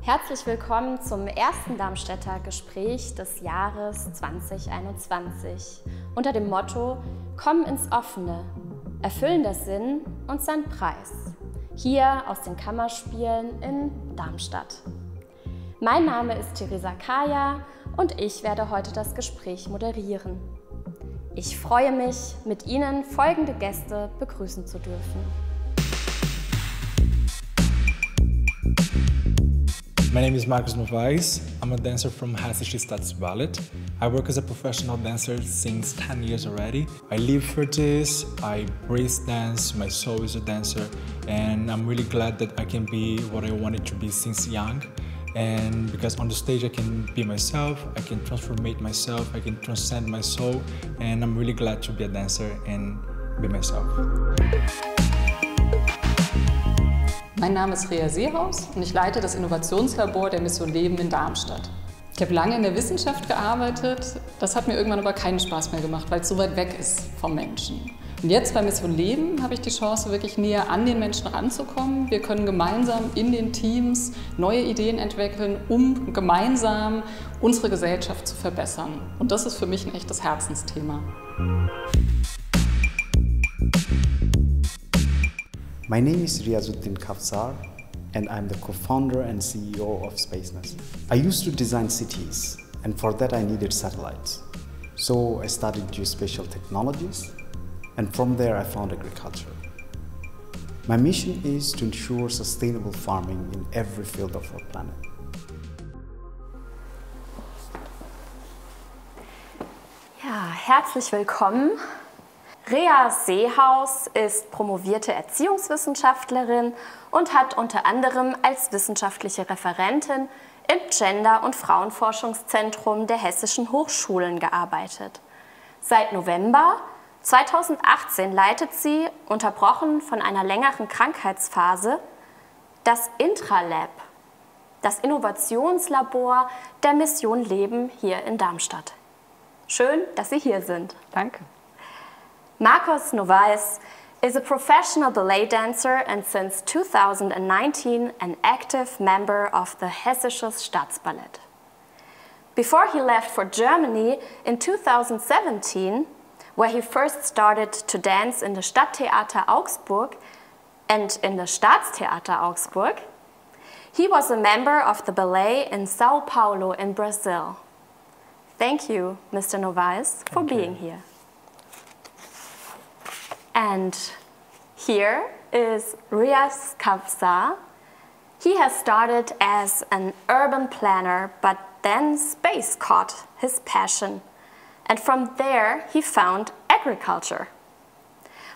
Herzlich willkommen zum ersten Darmstädter Gespräch des Jahres 2021 unter dem Motto Komm ins Offene, erfüllen der Sinn und sein Preis, hier aus den Kammerspielen in Darmstadt. Mein Name ist Theresa Kaya und ich werde heute das Gespräch moderieren. Ich freue mich, mit Ihnen folgende Gäste begrüßen zu dürfen. My name is Marcos Novais. I'm a dancer from Hessischen Staatsballett. I work as a professional dancer since 10 years already. I live for this, I breathe dance, my soul is a dancer, and I'm really glad that I can be what I wanted to be since young. And because on the stage I can be myself, I can transformate myself, I can transcend my soul, and I'm really glad to be a dancer and be myself. Mein Name ist Rhea Seehaus und ich leite das Innovationslabor der Mission Leben in Darmstadt. Ich habe lange in der Wissenschaft gearbeitet, das hat mir irgendwann aber keinen Spaß mehr gemacht, weil es so weit weg ist vom Menschen. Und jetzt bei Mission Leben habe ich die Chance, wirklich näher an den Menschen ranzukommen. Wir können gemeinsam in den Teams neue Ideen entwickeln, um gemeinsam unsere Gesellschaft zu verbessern. Und das ist für mich ein echtes Herzensthema. My name is Riazuddin Kawsar and I'm the co-founder and CEO of Spacenus. I used to design cities and for that I needed satellites. So I studied geospatial technologies and from there I found agriculture. My mission is to ensure sustainable farming in every field of our planet. Ja, herzlich willkommen. Rhea Seehaus ist promovierte Erziehungswissenschaftlerin und hat unter anderem als wissenschaftliche Referentin im Gender- und Frauenforschungszentrum der Hessischen Hochschulen gearbeitet. Seit November 2018 leitet sie, unterbrochen von einer längeren Krankheitsphase, das Intralab, das Innovationslabor der Mission Leben hier in Darmstadt. Schön, dass Sie hier sind. Danke. Marcos Novais is a professional ballet dancer and since 2019 an active member of the Hessisches Staatsballett. Before he left for Germany in 2017, where he first started to dance in the Stadttheater Augsburg and in the Staatstheater Augsburg, he was a member of the ballet in Sao Paulo in Brazil. Thank you, Mr. Novais, for being here. And here is Rhea Kawsar. He has started as an urban planner, but then space caught his passion. And from there, he found agriculture.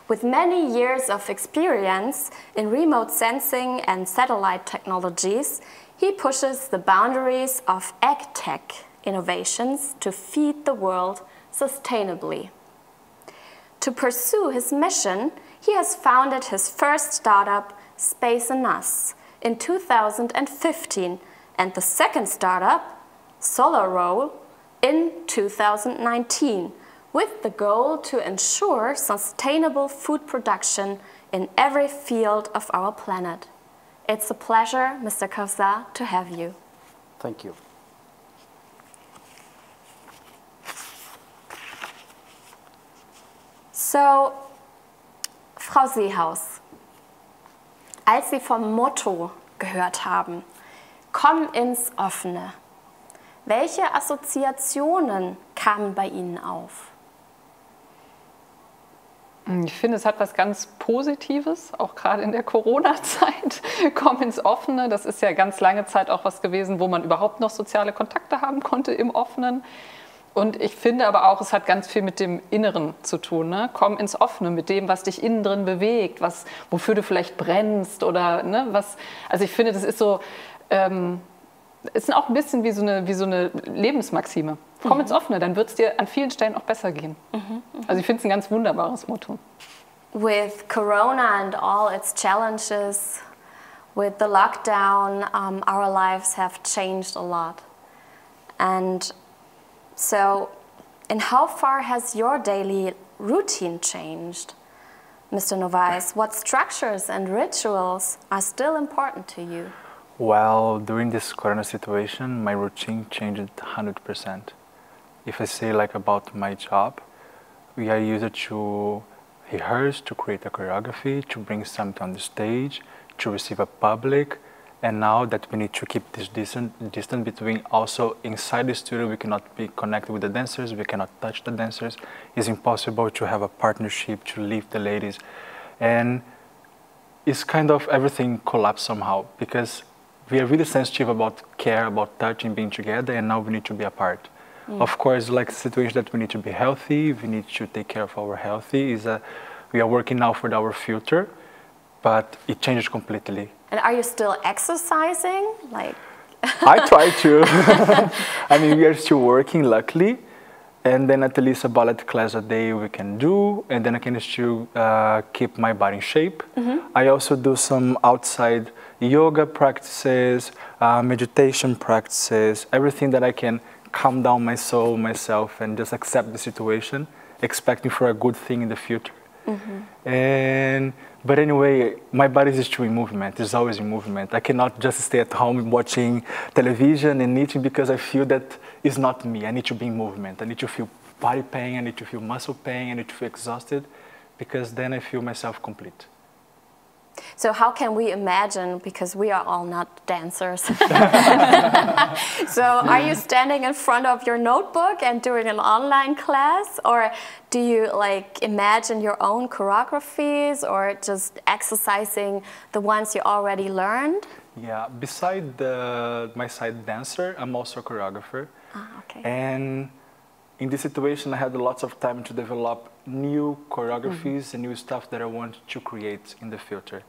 With many years of experience in remote sensing and satellite technologies, he pushes the boundaries of ag-tech innovations to feed the world sustainably. To pursue his mission, he has founded his first startup, Spacenus, in 2015, and the second startup, SolarRoll, in 2019, with the goal to ensure sustainable food production in every field of our planet. It's a pleasure, Mr. Kawsar, to have you. Thank you. So, Frau Seehaus, als Sie vom Motto gehört haben, Komm ins Offene, welche Assoziationen kamen bei Ihnen auf? Ich finde, es hat was ganz Positives, auch gerade in der Corona-Zeit. Komm ins Offene, das ist ja ganz lange Zeit auch was gewesen, wo man überhaupt noch soziale Kontakte haben konnte im Offenen. Und ich finde aber auch, es hat ganz viel mit dem Inneren zu tun. Ne? Komm ins Offene, mit dem, was dich innen drin bewegt, wofür du vielleicht brennst oder ne, was. Also ich finde, das ist so, ist auch ein bisschen wie so eine Lebensmaxime. Komm ins Offene, dann wird es dir an vielen Stellen auch besser gehen. Also ich finde es ein ganz wunderbares Motto. With Corona and all its challenges, with the lockdown, our lives have changed a lot. And so, in how far has your daily routine changed? Mr. Novais, what structures and rituals are still important to you? Well, during this corona situation, my routine changed 100%. If I say like about my job, we are used to rehearse, to create a choreography, to bring something on the stage, to receive a public, and now that we need to keep this distance between also inside the studio, we cannot be connected with the dancers, we cannot touch the dancers. It's impossible to have a partnership, to leave the ladies. And it's kind of everything collapsed somehow because we are really sensitive about care, about touching, being together, and now we need to be apart. Of course, like the situation that we need to be healthy, we need to take care of our health. We are working now for our future, but it changes completely. And are you still exercising? Like I try to. I mean, we are still working, luckily. And then at least a ballet class a day we can do, and then I can still keep my body in shape. I also do some outside yoga practices, meditation practices, everything that I can calm down my soul, myself, and just accept the situation, expecting for a good thing in the future. But anyway, my body is still in movement. It's always in movement. I cannot just stay at home watching television and eating because I feel that it's not me. I need to be in movement. I need to feel body pain. I need to feel muscle pain. I need to feel exhausted because then I feel myself complete. So how can we imagine, because we are all not dancers, so are you standing in front of your notebook and doing an online class, or do you like imagine your own choreographies or just exercising the ones you already learned? Yeah, beside my side dancer, I'm also a choreographer. Okay. And in this situation, I had lots of time to develop new choreographies and new stuff that I want to create in the future.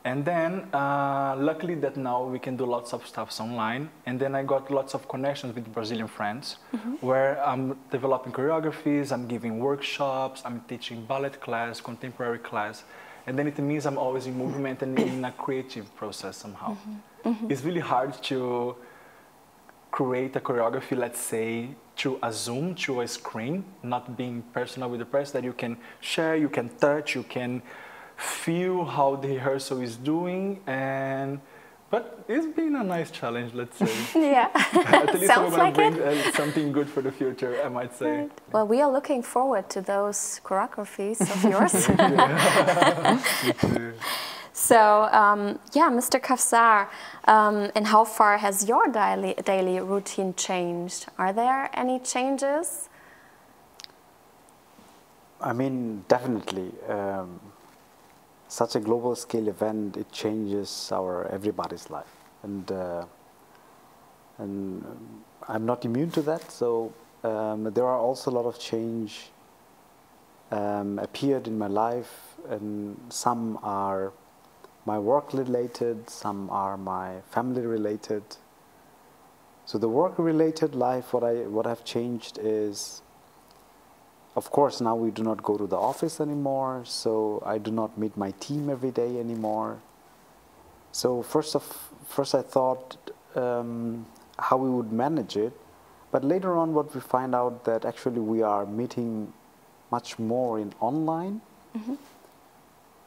And then, luckily that now we can do lots of stuff online. And then I got lots of connections with Brazilian friends where I'm developing choreographies, I'm giving workshops, I'm teaching ballet class, contemporary class. And then it means I'm always in movement and in a creative process somehow. It's really hard to create a choreography, let's say, to a Zoom, to a screen, not being personal with the person that you can share, you can touch, you can feel how the rehearsal is doing, but it's been a nice challenge, let's say. Yeah, At least sounds we're like going to it. bring something good for the future, I might say. Right. Well, we are looking forward to those choreographies of yours. Me too. So, yeah, Mr. Kawsar, and how far has your daily routine changed? Are there any changes? I mean, definitely. Such a global scale event, it changes everybody's life, and I'm not immune to that. So there are also a lot of change appeared in my life, and some are my work related, some are my family related. So the work related life, what I've changed is, of course, now we do not go to the office anymore, so I do not meet my team every day anymore. So first I thought how we would manage it, but later on what we find out that actually we are meeting much more in online,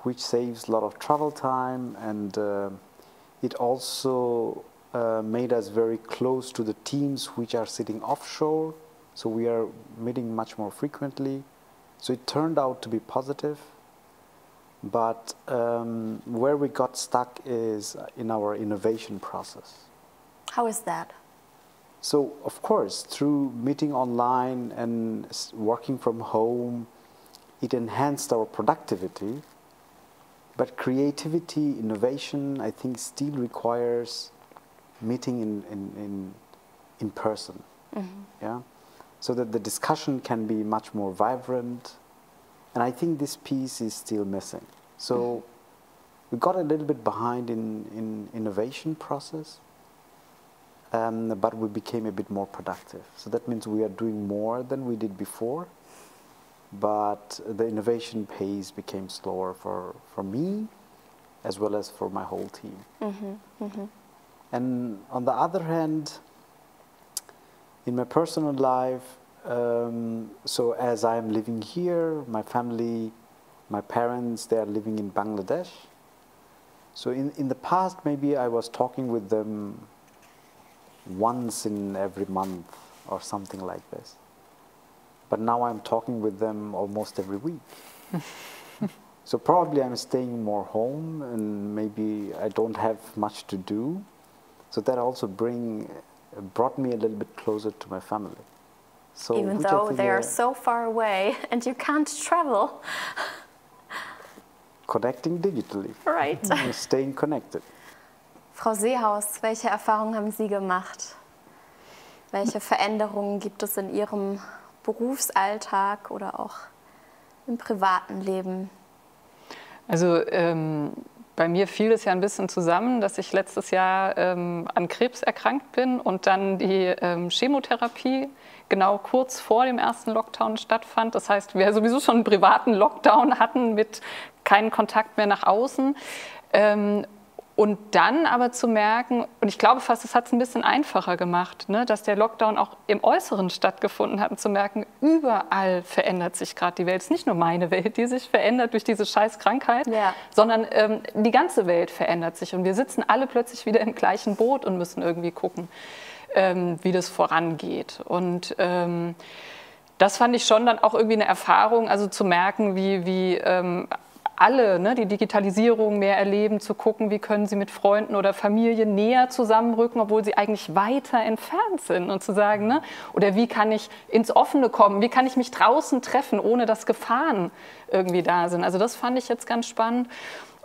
which saves a lot of travel time, and it also made us very close to the teams which are sitting offshore. So we are meeting much more frequently. So it turned out to be positive. But where we got stuck is in our innovation process. How is that? So, of course, through meeting online and working from home, it enhanced our productivity. But creativity, innovation, I think still requires meeting in person. Yeah? So that the discussion can be much more vibrant. And I think this piece is still missing. So we got a little bit behind in innovation process, but we became a bit more productive. So that means we are doing more than we did before, but the innovation pace became slower for me as well as for my whole team. And on the other hand, in my personal life, so as I'm living here, my family, my parents, they are living in Bangladesh. So in the past, maybe I was talking with them once in every month or something like this. But now I'm talking with them almost every week. So probably I'm staying more home and maybe I don't have much to do. So that also brought me a little bit closer to my family. So even though they are so far away and you can't travel. Connecting digitally. Right. Staying connected. Frau Seehaus, welche Erfahrungen haben Sie gemacht? Welche Veränderungen gibt es in Ihrem Berufsalltag oder auch im privaten Leben? Also bei mir fiel es ja ein bisschen zusammen, dass ich letztes Jahr an Krebs erkrankt bin und dann die Chemotherapie genau kurz vor dem ersten Lockdown stattfand. Das heißt, wir sowieso schon einen privaten Lockdown hatten mit keinem Kontakt mehr nach außen. Und dann aber zu merken, und ich glaube fast, es hat es ein bisschen einfacher gemacht, ne, dass der Lockdown auch im Äußeren stattgefunden hat und zu merken, überall verändert sich gerade die Welt. Es ist nicht nur meine Welt, die sich verändert durch diese scheiß Krankheit, sondern die ganze Welt verändert sich. Und wir sitzen alle plötzlich wieder im gleichen Boot und müssen irgendwie gucken, wie das vorangeht. Und das fand ich schon dann auch irgendwie eine Erfahrung, also zu merken, wie alle, ne, die Digitalisierung mehr erleben, zu gucken, wie können sie mit Freunden oder Familie näher zusammenrücken, obwohl sie eigentlich weiter entfernt sind und zu sagen, ne, oder wie kann ich ins Offene kommen, wie kann ich mich draußen treffen, ohne dass Gefahren irgendwie da sind. Also das fand ich jetzt ganz spannend.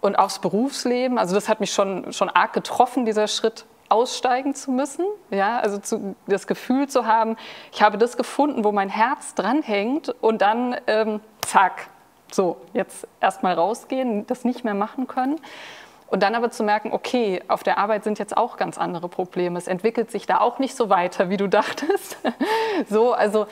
Und aufs Berufsleben, also das hat mich schon arg getroffen, dieser Schritt, aussteigen zu müssen, ja, also das Gefühl zu haben, ich habe das gefunden, wo mein Herz dranhängt und dann zack, so, jetzt erstmal rausgehen, das nicht mehr machen können. Und dann aber zu merken, okay, auf der Arbeit sind jetzt auch ganz andere Probleme. Es entwickelt sich da auch nicht so weiter, wie du dachtest. So, also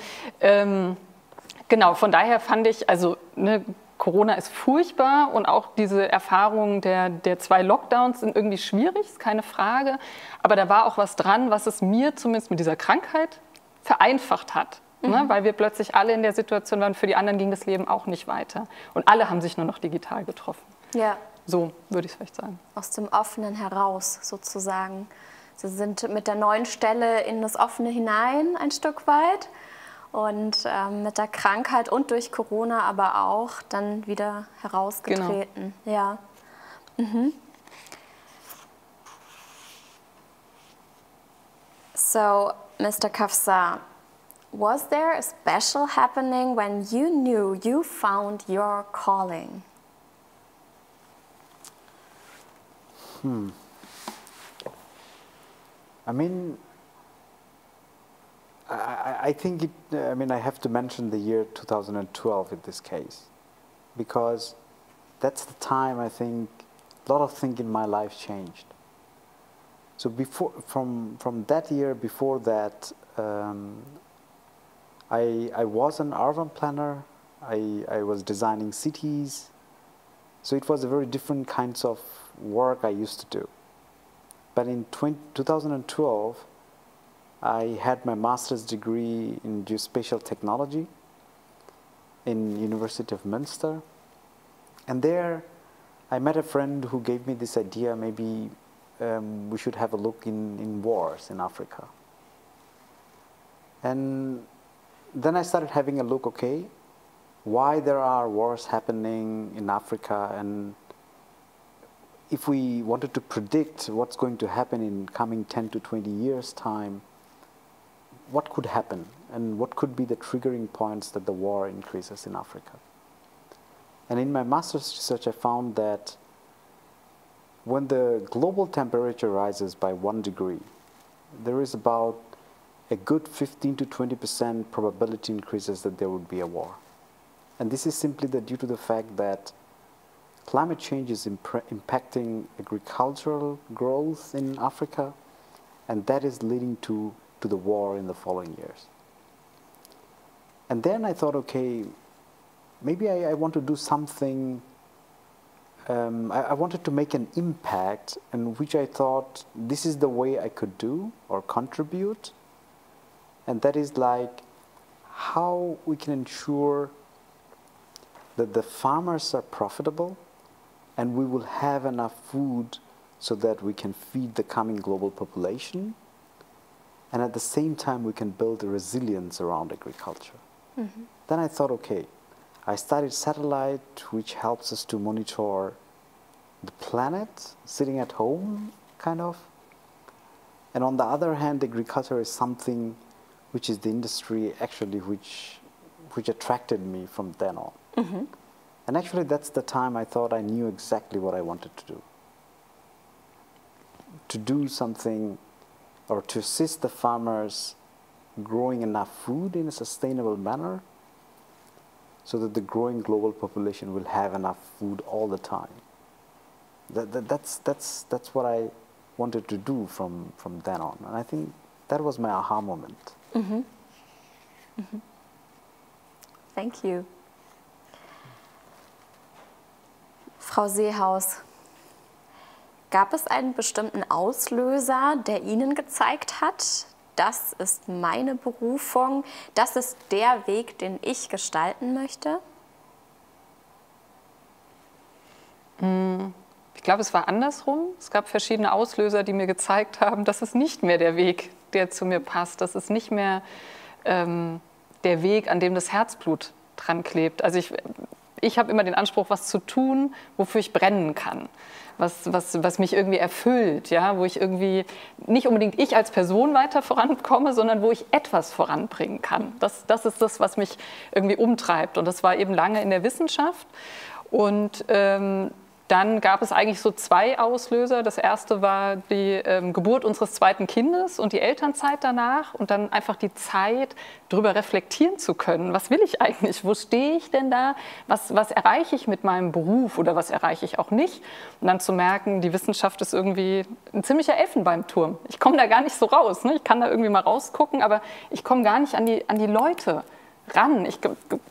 genau, von daher fand ich, also ne, Corona ist furchtbar und auch diese Erfahrungen der 2 Lockdowns sind irgendwie schwierig, ist keine Frage. Aber da war auch was dran, was es mir zumindest mit dieser Krankheit vereinfacht hat. Ne, weil wir plötzlich alle in der Situation waren, für die anderen ging das Leben auch nicht weiter. Und alle haben sich nur noch digital getroffen. Ja. So würde ich es vielleicht sagen. Aus dem Offenen heraus sozusagen. Sie sind mit der neuen Stelle in das Offene hinein ein Stück weit und mit der Krankheit und durch Corona aber auch dann wieder herausgetreten. Genau. Ja. So, Mr. Kawsar, was there a special happening when you knew you found your calling? I mean, I think I have to mention the year 2012 in this case, because that's the time I think a lot of things in my life changed. So from that year, before that, I was an urban planner, I was designing cities, so it was a very different kinds of work I used to do. But in 2012, I had my master's degree in geospatial technology in University of Münster, and there I met a friend who gave me this idea, maybe we should have a look in wars in Africa. And then I started having a look, okay, why there are wars happening in Africa, and if we wanted to predict what's going to happen in coming 10 to 20 years' time, what could happen and what could be the triggering points that the war increases in Africa. And in my master's research, I found that when the global temperature rises by 1 degree, there is about a good 15 to 20% probability increases that there would be a war. And this is simply due to the fact that climate change is impacting agricultural growth in Africa, and that is leading to the war in the following years. And then I thought, okay, maybe I want to do something, I wanted to make an impact, in which I thought this is the way I could do or contribute. And that is like how we can ensure that the farmers are profitable and we will have enough food so that we can feed the coming global population, and at the same time we can build a resilience around agriculture. Then I thought, okay, I studied satellite, which helps us to monitor the planet, sitting at home, kind of. And on the other hand, agriculture is something which is the industry actually which attracted me from then on. And actually that's the time I thought I knew exactly what I wanted to do. To do something or to assist the farmers growing enough food in a sustainable manner so that the growing global population will have enough food all the time. That's what I wanted to do from then on. And I think that was my aha moment. Thank you. Frau Seehaus, gab es einen bestimmten Auslöser, der Ihnen gezeigt hat, das ist meine Berufung, das ist der Weg, den ich gestalten möchte? Ich glaube, es war andersrum. Es gab verschiedene Auslöser, die mir gezeigt haben, das ist nicht mehr der Weg, der zu mir passt. Das ist nicht mehr der Weg, an dem das Herzblut dran klebt. Also ich habe immer den Anspruch, was zu tun, wofür ich brennen kann, was mich irgendwie erfüllt, ja? Wo ich irgendwie nicht unbedingt ich als Person weiter vorankomme, sondern wo ich etwas voranbringen kann. Das ist das, was mich irgendwie umtreibt. Und das war eben lange in der Wissenschaft. Und dann gab es eigentlich so zwei Auslöser. Das erste war die Geburt unseres zweiten Kindes und die Elternzeit danach und dann einfach die Zeit, darüber reflektieren zu können. Was will ich eigentlich? Wo stehe ich denn da? Was erreiche ich mit meinem Beruf oder was erreiche ich auch nicht? Und dann zu merken, die Wissenschaft ist irgendwie ein ziemlicher Elfenbeinturm. Ich komme da gar nicht so raus. Ne? Ich kann da irgendwie mal rausgucken, aber ich komme gar nicht an die Leute ran.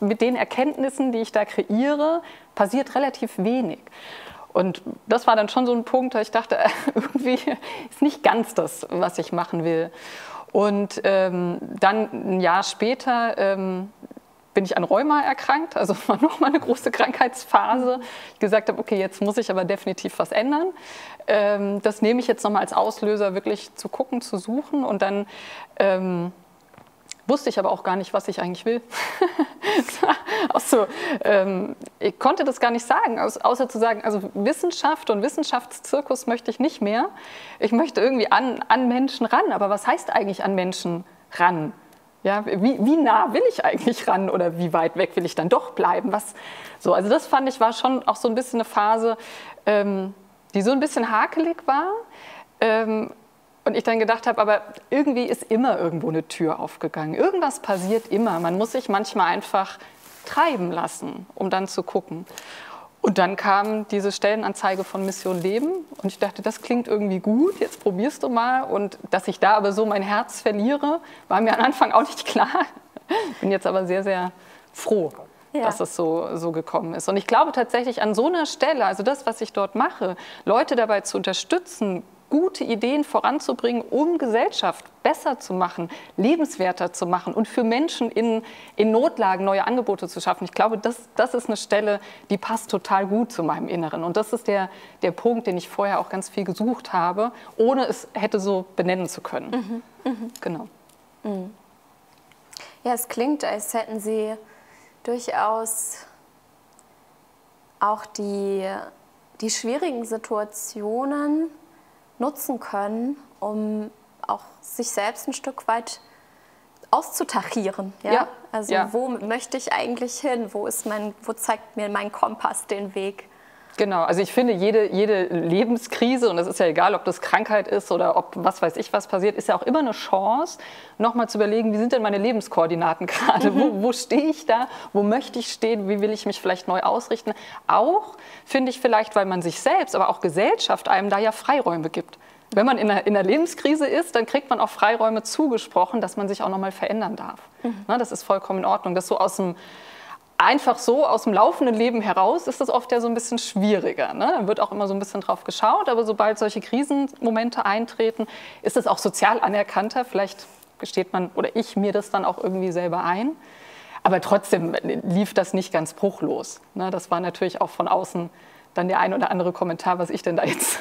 Mit den Erkenntnissen, die ich da kreiere, passiert relativ wenig. Und das war dann schon so ein Punkt, da ich dachte, irgendwie ist nicht ganz das, was ich machen will. Und dann ein Jahr später bin ich an Rheuma erkrankt, also war nochmal eine große Krankheitsphase. Ich gesagt habe, okay, jetzt muss ich aber definitiv was ändern. Das nehme ich jetzt nochmal als Auslöser, wirklich zu gucken, zu suchen. Und dann wusste ich aber auch gar nicht, was ich eigentlich will. Ich konnte das gar nicht sagen, außer zu sagen, also Wissenschaft und Wissenschaftszirkus möchte ich nicht mehr. Ich möchte irgendwie an Menschen ran, aber was heißt eigentlich an Menschen ran? Ja, wie nah will ich eigentlich ran oder wie weit weg will ich dann doch bleiben? Also das fand ich war schon auch so ein bisschen eine Phase, die so ein bisschen hakelig war. Und ich dann gedacht habe, aber irgendwie ist immer irgendwo eine Tür aufgegangen. Irgendwas passiert immer. Man muss sich manchmal einfach treiben lassen, um dann zu gucken. Und dann kam diese Stellenanzeige von Mission Leben und ich dachte, das klingt irgendwie gut, jetzt probierst du mal. Und dass ich da aber so mein Herz verliere, war mir am Anfang auch nicht klar. Bin jetzt aber sehr, sehr froh, dass es so gekommen ist. Und ich glaube tatsächlich an so einer Stelle, also das, was ich dort mache, Leute dabei zu unterstützen, gute Ideen voranzubringen, um Gesellschaft besser zu machen, lebenswerter zu machen und für Menschen in Notlagen neue Angebote zu schaffen. Ich glaube, das ist eine Stelle, die passt total gut zu meinem Inneren. Und das ist der Punkt, den ich vorher auch ganz viel gesucht habe, ohne es hätte so benennen zu können. Genau. Ja, es klingt, als hätten Sie durchaus auch die schwierigen Situationen nutzen können, um auch sich selbst ein Stück weit auszutarieren. Ja? Also wo möchte ich eigentlich hin? Wo zeigt mir mein Kompass den Weg? Genau, also ich finde, jede Lebenskrise, und es ist ja egal, ob das Krankheit ist oder ob was weiß ich was passiert, ist ja auch immer eine Chance, nochmal zu überlegen, wie sind denn meine Lebenskoordinaten gerade? Wo stehe ich da? Wo möchte ich stehen? Wie will ich mich vielleicht neu ausrichten? Auch, finde ich vielleicht, weil man sich selbst, aber auch Gesellschaft einem da ja Freiräume gibt. Wenn man in einer Lebenskrise ist, dann kriegt man auch Freiräume zugesprochen, dass man sich auch nochmal verändern darf. Na, das ist vollkommen in Ordnung. Das so einfach so aus dem laufenden Leben heraus ist das oft ja so ein bisschen schwieriger. Ne? Da wird auch immer so ein bisschen drauf geschaut, aber sobald solche Krisenmomente eintreten, ist es auch sozial anerkannter. Vielleicht gesteht man oder ich mir das dann auch irgendwie selber ein. Aber trotzdem lief das nicht ganz bruchlos. Ne? Das war natürlich auch von außen dann der ein oder andere Kommentar, was ich denn da jetzt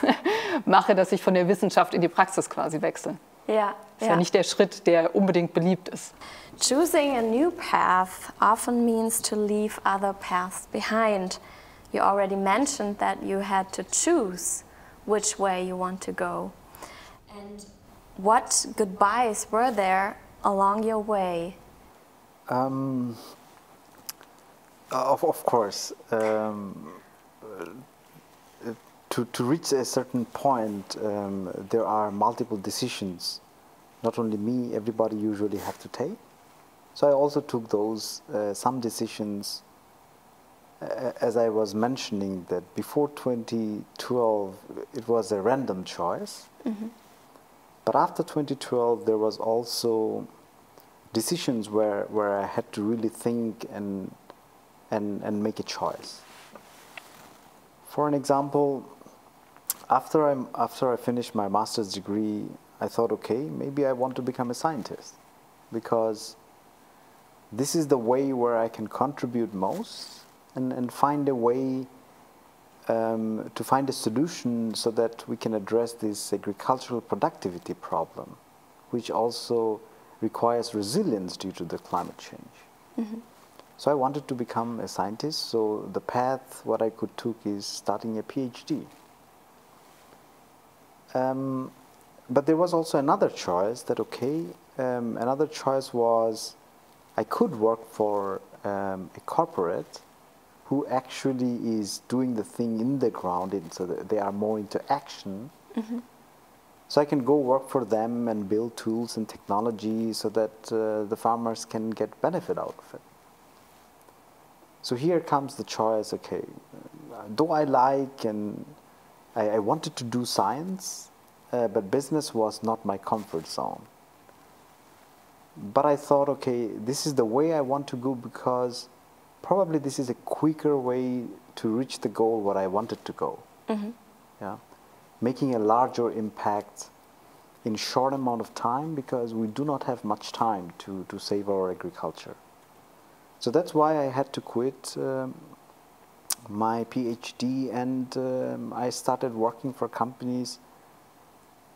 mache, dass ich von der Wissenschaft in die Praxis quasi wechsle. Ja, Das ist ja nicht der Schritt, der unbedingt beliebt ist. Choosing a new path often means to leave other paths behind. You already mentioned that you had to choose which way you want to go. And what goodbyes were there along your way? Of course. To reach a certain point, there are multiple decisions. Not only me, everybody usually have to take. So I also took those, some decisions, as I was mentioning that before 2012 it was a random choice. But after 2012 there was also decisions where I had to really think and make a choice. For an example, after I finished my master's degree, I thought, okay, maybe I want to become a scientist, because this is the way where I can contribute most and find a way to find a solution so that we can address this agricultural productivity problem, which also requires resilience due to the climate change. So I wanted to become a scientist, so the path what I could took is starting a PhD. But there was also another choice that, okay, another choice was I could work for a corporate who actually is doing the thing in the ground, so that they are more into action. So I can go work for them and build tools and technology so that the farmers can get benefit out of it. So here comes the choice, okay, though I like and I wanted to do science, but business was not my comfort zone. But I thought, okay, this is the way I want to go because probably this is a quicker way to reach the goal what I wanted to go. Yeah, making a larger impact in short amount of time because we do not have much time to save our agriculture. So that's why I had to quit my PhD and I started working for companies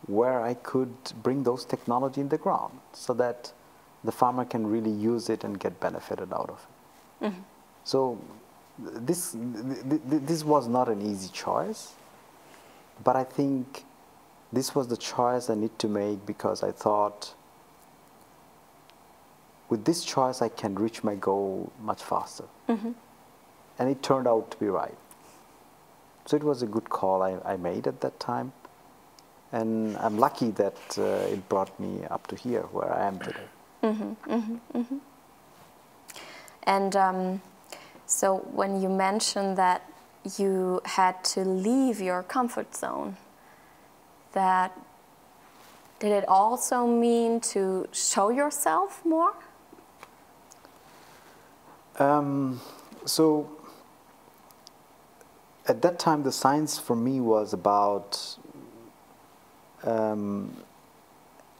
where I could bring those technology in the ground so that the farmer can really use it and get benefited out of it. So this was not an easy choice, but I think this was the choice I need to make because I thought with this choice I can reach my goal much faster. And it turned out to be right. So it was a good call I made at that time. And I'm lucky that it brought me up to here, where I am today. And so when you mentioned that you had to leave your comfort zone, that did it also mean to show yourself more? So at that time the science for me was about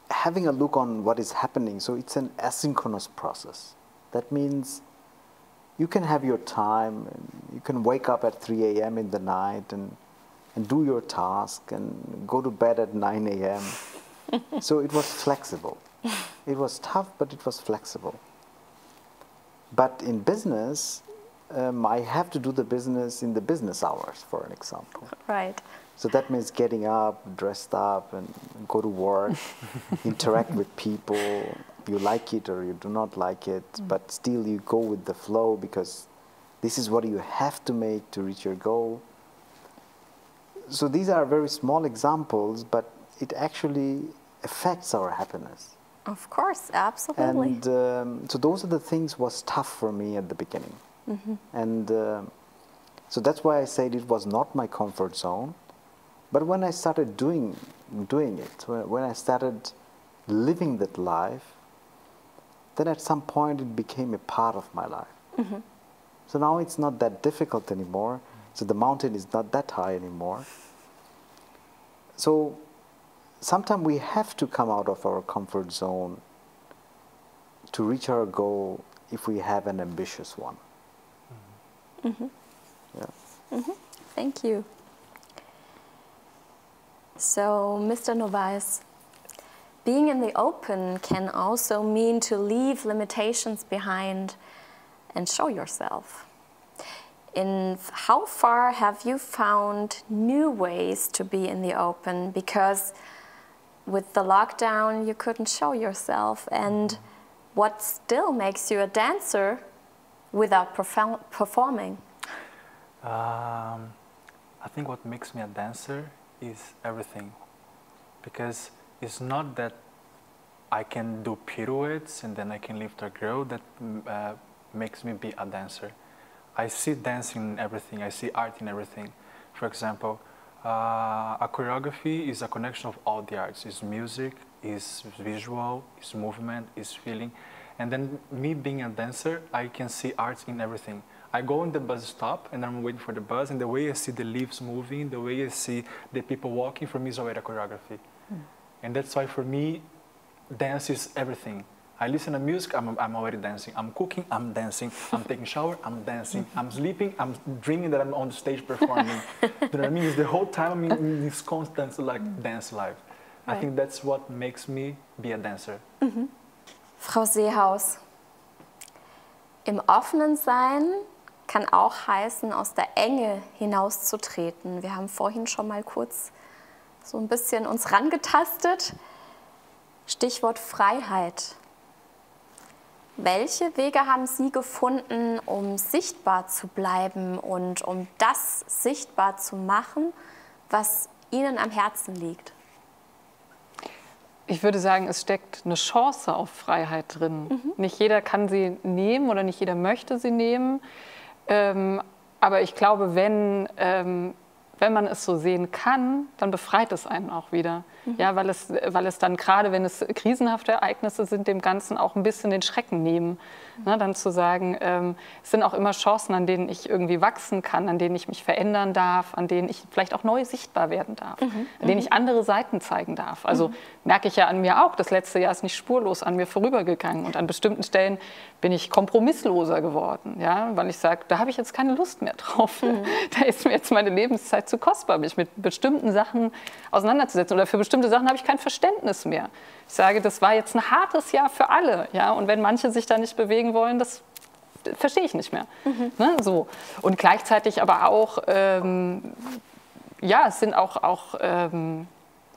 having a look on what is happening. So it's an asynchronous process. That means you can have your time, and you can wake up at 3 a.m. in the night and do your task and go to bed at 9 a.m. So it was flexible. It was tough, but it was flexible. But in business, I have to do the business in the business hours, for an example. Right. So that means getting up, dressed up, and go to work, interact with people. You like it or you do not like it, but still you go with the flow because this is what you have to make to reach your goal. So these are very small examples, but it actually affects our happiness. Of course, absolutely. And so those are the things was tough for me at the beginning. And so that's why I said it was not my comfort zone. But when I started doing it, when I started living that life, then at some point it became a part of my life. So now it's not that difficult anymore. So the mountain is not that high anymore. So sometimes we have to come out of our comfort zone to reach our goal if we have an ambitious one. Yeah. Thank you. So, Mr. Novais, being in the open can also mean to leave limitations behind and show yourself. In how far have you found new ways to be in the open? Because with the lockdown, you couldn't show yourself. And what still makes you a dancer without performing? I think what makes me a dancer is everything. Because it's not that I can do pirouettes and then I can lift or grow that makes me be a dancer. I see dancing in everything, I see art in everything. For example, a choreography is a connection of all the arts. It's music, it's visual, it's movement, it's feeling. And then me being a dancer, I can see art in everything. I go in the bus stop and I'm waiting for the bus, and the way I see the leaves moving, the way I see the people walking, for me is already a choreography. And that's why for me, dance is everything. I listen to music, I'm already dancing. I'm cooking, I'm dancing. I'm taking a shower, I'm dancing. I'm sleeping, I'm dreaming that I'm on the stage performing. You know what I mean? It's the whole time I'm in this constant dance life. I think that's what makes me be a dancer. Frau Seehaus, im offenen Sein kann auch heißen, aus der Enge hinauszutreten. Wir haben vorhin schon mal kurz so ein bisschen uns rangetastet. Stichwort Freiheit. Welche Wege haben Sie gefunden, um sichtbar zu bleiben und um das sichtbar zu machen, was Ihnen am Herzen liegt? Ich würde sagen, es steckt eine Chance auf Freiheit drin. Nicht jeder kann sie nehmen oder nicht jeder möchte sie nehmen. Aber ich glaube, wenn man es so sehen kann, dann befreit es einen auch wieder. Ja, weil es dann, gerade wenn es krisenhafte Ereignisse sind, dem Ganzen auch ein bisschen den Schrecken nehmen. Ne, dann zu sagen, es sind auch immer Chancen, an denen ich irgendwie wachsen kann, an denen ich mich verändern darf, an denen ich vielleicht auch neu sichtbar werden darf, an denen ich andere Seiten zeigen darf. Also merke ich ja an mir auch, das letzte Jahr ist nicht spurlos an mir vorübergegangen, und an bestimmten Stellen bin ich kompromissloser geworden, ja, weil ich sage, da habe ich jetzt keine Lust mehr drauf. Da ist mir jetzt meine Lebenszeit zu kostbar, mich mit bestimmten Sachen auseinanderzusetzen, oder für bestimmte Sachen habe ich kein Verständnis mehr. Ich sage, das war jetzt ein hartes Jahr für alle, ja, und wenn manche sich da nicht bewegen wollen, das verstehe ich nicht mehr. Ne, so. Und gleichzeitig aber auch, ja, es sind auch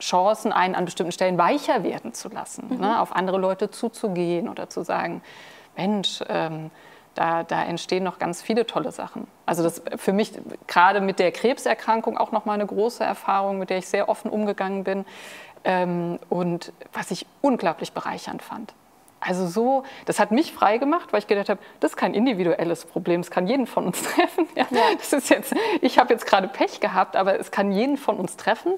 Chancen, einen an bestimmten Stellen weicher werden zu lassen, ne, auf andere Leute zuzugehen oder zu sagen, Mensch, da entstehen noch ganz viele tolle Sachen. Also das für mich gerade mit der Krebserkrankung auch noch mal eine große Erfahrung, mit der ich sehr offen umgegangen bin, und was ich unglaublich bereichernd fand. Also so, das hat mich frei gemacht, weil ich gedacht habe, das ist kein individuelles Problem, es kann jeden von uns treffen. Ja, das ist jetzt, ich habe jetzt gerade Pech gehabt, aber es kann jeden von uns treffen.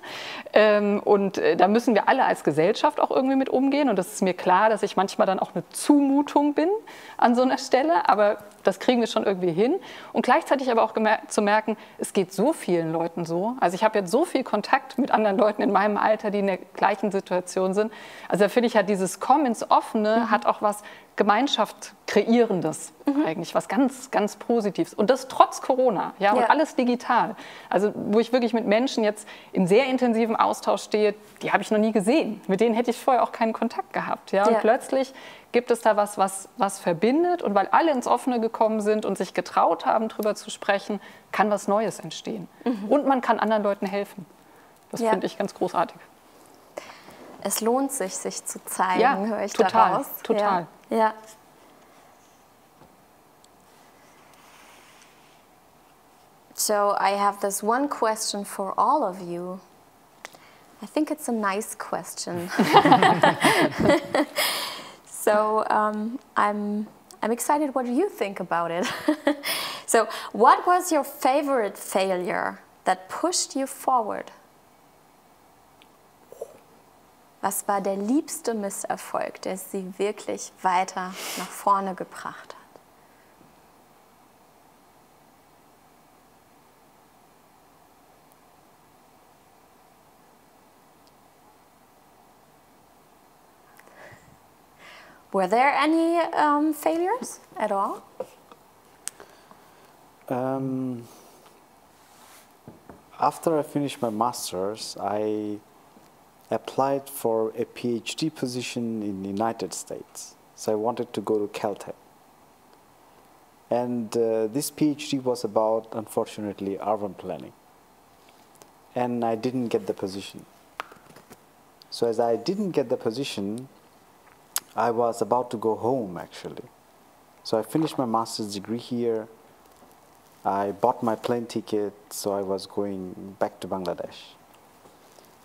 Und da müssen wir alle als Gesellschaft auch irgendwie mit umgehen. Und das ist mir klar, dass ich manchmal dann auch eine Zumutung bin an so einer Stelle, aber das kriegen wir schon irgendwie hin. Und gleichzeitig aber auch zu merken, es geht so vielen Leuten so. Also ich habe jetzt so viel Kontakt mit anderen Leuten in meinem Alter, die in der gleichen Situation sind. Also da finde ich, hat dieses Komm ins Offene hat auch was Gemeinschaft kreierendes eigentlich, was ganz, ganz Positives. Und das trotz Corona, ja, und alles digital. Also wo ich wirklich mit Menschen jetzt in sehr intensiven Austausch stehe, die habe ich noch nie gesehen. Mit denen hätte ich vorher auch keinen Kontakt gehabt. Ja? Und plötzlich gibt es da was verbindet, und weil alle ins Offene gekommen sind und sich getraut haben, darüber zu sprechen, kann was Neues entstehen. Und man kann anderen Leuten helfen. Das finde ich ganz großartig. Es lohnt sich, sich zu zeigen, höre ich daraus. Total. Ja. So I have this one question for all of you. I think it's a nice question. So I'm excited what you think about it. So what was your favorite failure that pushed you forward? Was war der liebste Misserfolg, der Sie wirklich weiter nach vorne gebracht hat? Were there any failures at all? after I finished my master's, I applied for a PhD position in the United States. So I wanted to go to Caltech. And this PhD was about, unfortunately, urban planning. And I didn't get the position. So as I didn't get the position, I was about to go home, actually. So I finished my master's degree here. I bought my plane ticket, so I was going back to Bangladesh.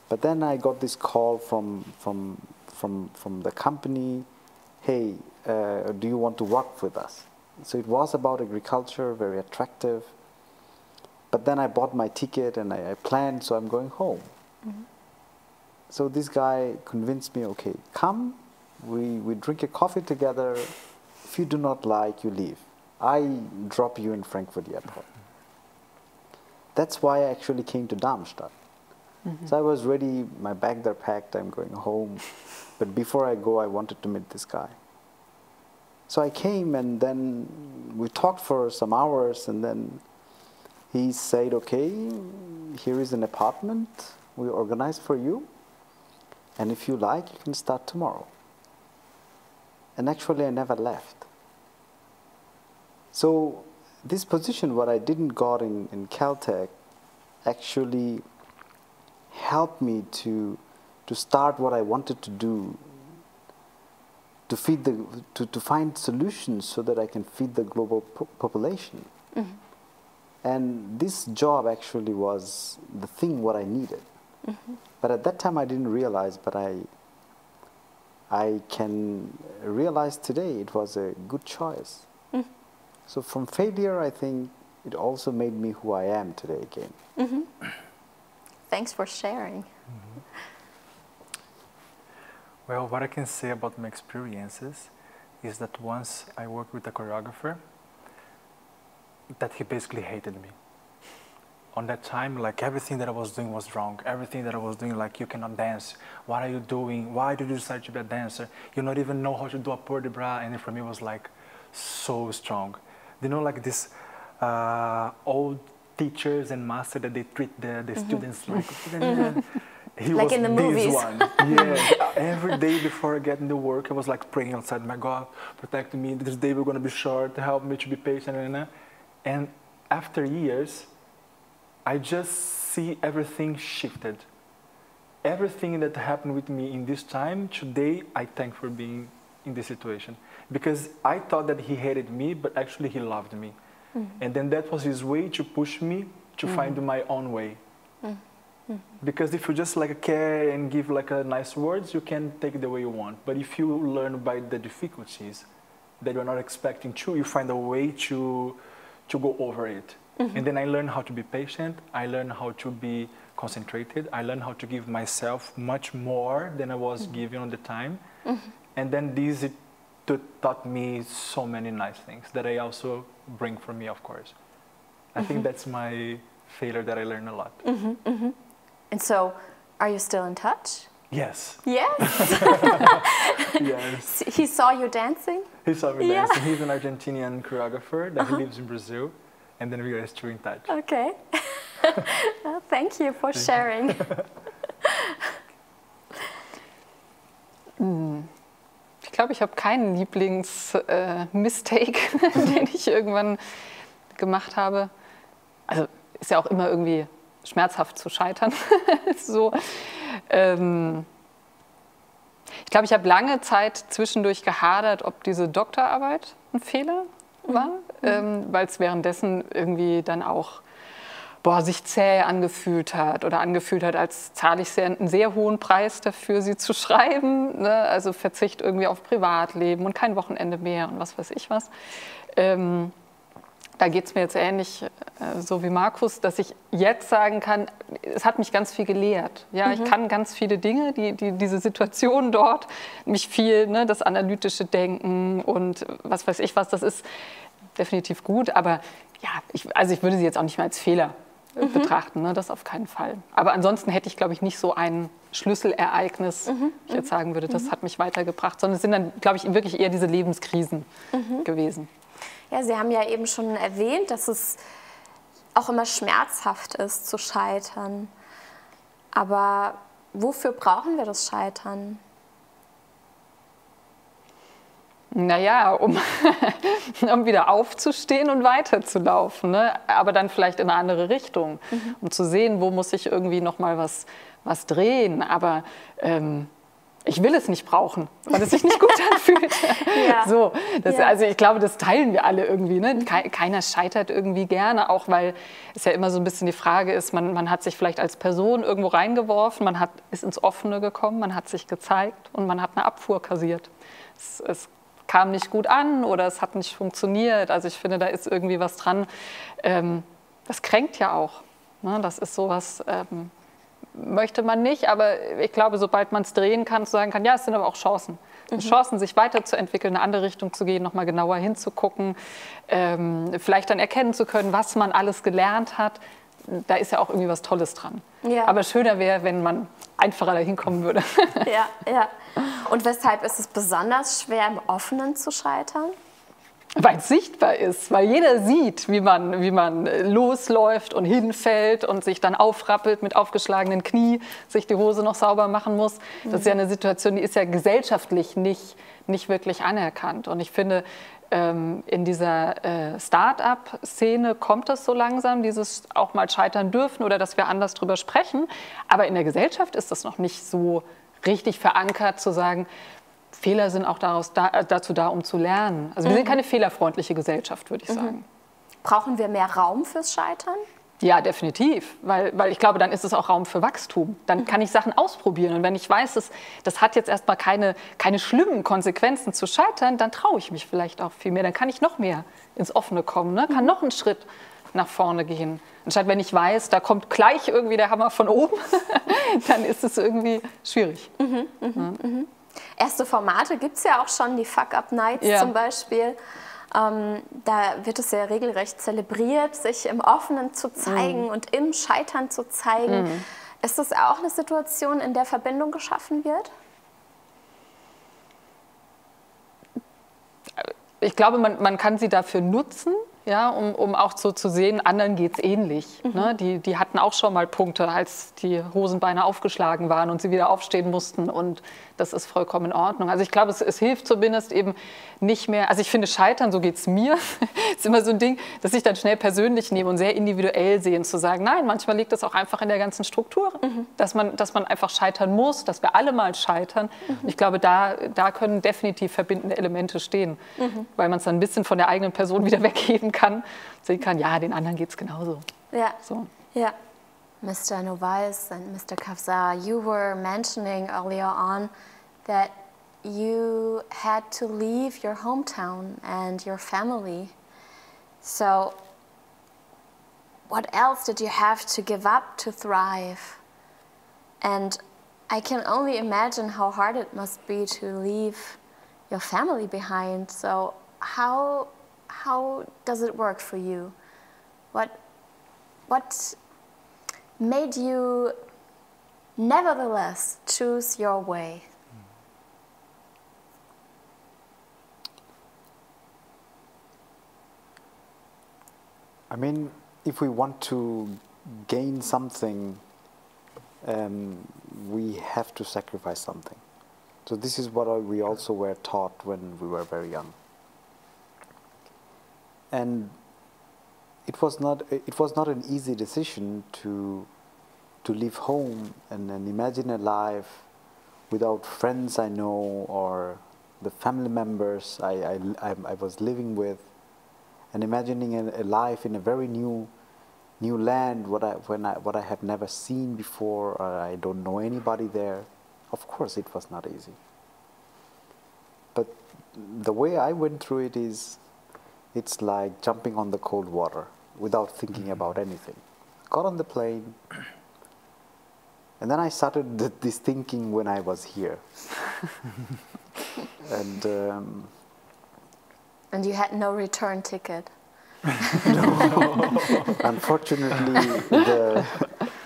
But then I got this call from the company, hey, do you want to work with us? So it was about agriculture, very attractive. But then I bought my ticket and I planned, so I'm going home. Mm-hmm. So this guy convinced me, okay, come, we drink a coffee together. If you do not like, you leave. I drop you in Frankfurt Airport. That's why I actually came to Darmstadt. Mm-hmm. So I was ready, my bags are packed, I'm going home. But before I go, I wanted to meet this guy. So I came and then we talked for some hours and then he said, okay, here is an apartment we organized for you. And if you like, you can start tomorrow. And actually, I never left. So this position, what I didn't got in Caltech, actually helped me to start what I wanted to do, to feed to find solutions so that I can feed the global population. Mm-hmm. And this job actually was the thing what I needed. Mm-hmm. But at that time I didn't realize, but I can realize today it was a good choice. Mm-hmm. So from failure, I think it also made me who I am today again. Mm-hmm. Thanks for sharing. Mm-hmm. Well, what I can say about my experiences is that once I worked with a choreographer, that he basically hated me. On that time, like everything that I was doing was wrong. Everything that I was doing, like, you cannot dance. What are you doing? Why did you decide to be a dancer? You not even know how to do a port de bras. And for me, it was like so strong. You know, like this old teachers and master that they treat the mm-hmm. students like. He like was in the movies. One. Yeah. Every day before I get into work, I was like praying outside. My God, protect me. This day we're gonna be short. Help me to be patient. And after years, I just see everything shifted. Everything that happened with me in this time, today, I thank for being in this situation. Because I thought that he hated me, but actually he loved me. Mm-hmm. And then that was his way to push me to mm-hmm. find my own way. Mm-hmm. Because if you just like care and give like a nice words, you can take it the way you want. But if you learn by the difficulties that you're not expecting to, you find a way to go over it. Mm-hmm. And then I learned how to be patient. I learned how to be concentrated. I learned how to give myself much more than I was mm-hmm. given at the time. Mm-hmm. And then this taught me so many nice things that I also bring for me, of course. I mm-hmm. think that's my failure that I learned a lot. Mm-hmm. Mm-hmm. And so, are you still in touch? Yes. Yes? Yes. He saw you dancing? He saw me dancing. He's an Argentinian choreographer that he lives in Brazil. And then we are still in touch. Okay. Well, thank you for sharing. Ich glaube, ich habe keinen Lieblings-Mistake, den ich irgendwann gemacht habe. Also ist ja auch immer irgendwie schmerzhaft zu scheitern. So, ich glaube, ich habe lange Zeit zwischendurch gehadert, ob diese Doktorarbeit ein Fehler war, weil es währenddessen irgendwie dann auch sich zäh angefühlt hat oder angefühlt hat, als zahle ich einen sehr hohen Preis dafür, sie zu schreiben. Ne? Also Verzicht irgendwie auf Privatleben und kein Wochenende mehr und was weiß ich was. Da geht es mir jetzt ähnlich so wie Marcos, dass ich jetzt sagen kann, es hat mich ganz viel gelehrt. Ja, ich kann ganz viele Dinge, diese Situation dort, mich viel, ne, das analytische Denken und was weiß ich was, das ist definitiv gut. Aber ja, ich würde sie jetzt auch nicht mehr als Fehler betrachten, ne, das auf keinen Fall. Aber ansonsten hätte ich, glaube ich, nicht so ein Schlüsselereignis, ich jetzt sagen würde, das hat mich weitergebracht, sondern es sind dann, glaube ich, wirklich eher diese Lebenskrisen gewesen. Ja, Sie haben ja eben schon erwähnt, dass es auch immer schmerzhaft ist zu scheitern. Aber wofür brauchen wir das Scheitern? Naja, um wieder aufzustehen und weiterzulaufen, ne? Aber dann vielleicht in eine andere Richtung, um zu sehen, wo muss ich irgendwie noch mal was drehen. Aber ich will es nicht brauchen, weil es sich nicht gut anfühlt. Ja. So, also ich glaube, das teilen wir alle irgendwie. Ne? Keiner scheitert irgendwie gerne, auch weil es ja immer so ein bisschen die Frage ist, man hat sich vielleicht als Person irgendwo reingeworfen, ist ins Offene gekommen, man hat sich gezeigt und man hat eine Abfuhr kassiert. Es kam nicht gut an oder es hat nicht funktioniert. Also ich finde, da ist irgendwie was dran. Das kränkt ja auch. Ne? Das ist sowas, möchte man nicht, aber ich glaube, sobald man es drehen kann, zu sagen kann, ja, es sind aber auch Chancen. Chancen, sich weiterzuentwickeln, in eine andere Richtung zu gehen, nochmal genauer hinzugucken, vielleicht dann erkennen zu können, was man alles gelernt hat. Da ist ja auch irgendwie was Tolles dran. Ja. Aber schöner wäre, wenn man einfacher dahin kommen würde. Ja, ja. Und weshalb ist es besonders schwer, im Offenen zu scheitern? Weil es sichtbar ist, weil jeder sieht, wie man losläuft und hinfällt und sich dann aufrappelt mit aufgeschlagenen Knie, sich die Hose noch sauber machen muss. Das ist ja eine Situation, die ist ja gesellschaftlich nicht wirklich anerkannt. Und ich finde, in dieser Start-up-Szene kommt das so langsam, dieses auch mal scheitern dürfen oder dass wir anders drüber sprechen. Aber in der Gesellschaft ist das noch nicht so richtig verankert, zu sagen, Fehler sind auch dazu da, um zu lernen. Also wir sind keine fehlerfreundliche Gesellschaft, würde ich sagen. Brauchen wir mehr Raum fürs Scheitern? Ja, definitiv, weil ich glaube, dann ist es auch Raum für Wachstum. Dann kann ich Sachen ausprobieren. Und wenn ich weiß, das hat jetzt erstmal keine schlimmen Konsequenzen zu scheitern, dann traue ich mich vielleicht auch viel mehr. Dann kann ich noch mehr ins Offene kommen, ne? Kann noch einen Schritt nach vorne gehen. Anstatt wenn ich weiß, da kommt gleich irgendwie der Hammer von oben, dann ist es irgendwie schwierig. Erste Formate gibt es ja auch schon, die Fuck-Up-Nights zum Beispiel. Da wird es ja regelrecht zelebriert, sich im Offenen zu zeigen und im Scheitern zu zeigen. Ist das auch eine Situation, in der Verbindung geschaffen wird? Ich glaube, man kann sie dafür nutzen, ja, um auch so zu sehen, anderen geht es ähnlich. Ne? Die hatten auch schon mal Punkte, als die Hosenbeine aufgeschlagen waren und sie wieder aufstehen mussten. Und das ist vollkommen in Ordnung. Also ich glaube, es hilft zumindest eben nicht mehr. Also ich finde, Scheitern, so geht es mir, ist immer so ein Ding, das ich dann schnell persönlich nehme und sehr individuell sehen, zu sagen, nein, manchmal liegt das auch einfach in der ganzen Struktur, dass man einfach scheitern muss, dass wir alle mal scheitern. Und ich glaube, da können definitiv verbindende Elemente stehen, weil man es dann ein bisschen von der eigenen Person wieder wegheben kann, sehen kann, ja, den anderen geht es genauso. Ja. So. Ja. Mr. Novais and Mr. Kawsar, you were mentioning earlier on that you had to leave your hometown and your family. So, what else did you have to give up to thrive? And I can only imagine how hard it must be to leave your family behind. So, how does it work for you? What made you nevertheless choose your way? I mean, if we want to gain something, we have to sacrifice something. So this is what we also were taught when we were very young. And it was not an easy decision to leave home and imagine a life without friends I know or the family members I was living with, and imagining a life in a very new land, what I have never seen before, or I don't know anybody there. Of course, it was not easy. But the way I went through it is, it's like jumping on the cold water without thinking about anything. Got on the plane, and then I started this thinking when I was here. And you had no return ticket? No. Unfortunately, the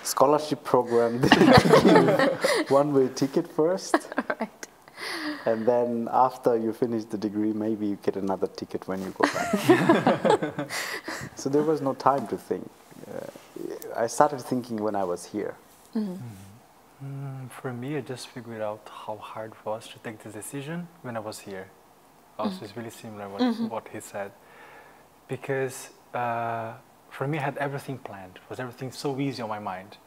scholarship program didn't give one-way ticket first. Right. And then after you finish the degree, maybe you get another ticket when you go back. So there was no time to think. I started thinking when I was here. For me, I just figured out how hard it was to take this decision when I was here. Also, it's really similar what he said. Because for me, I had everything planned. It was everything so easy on my mind.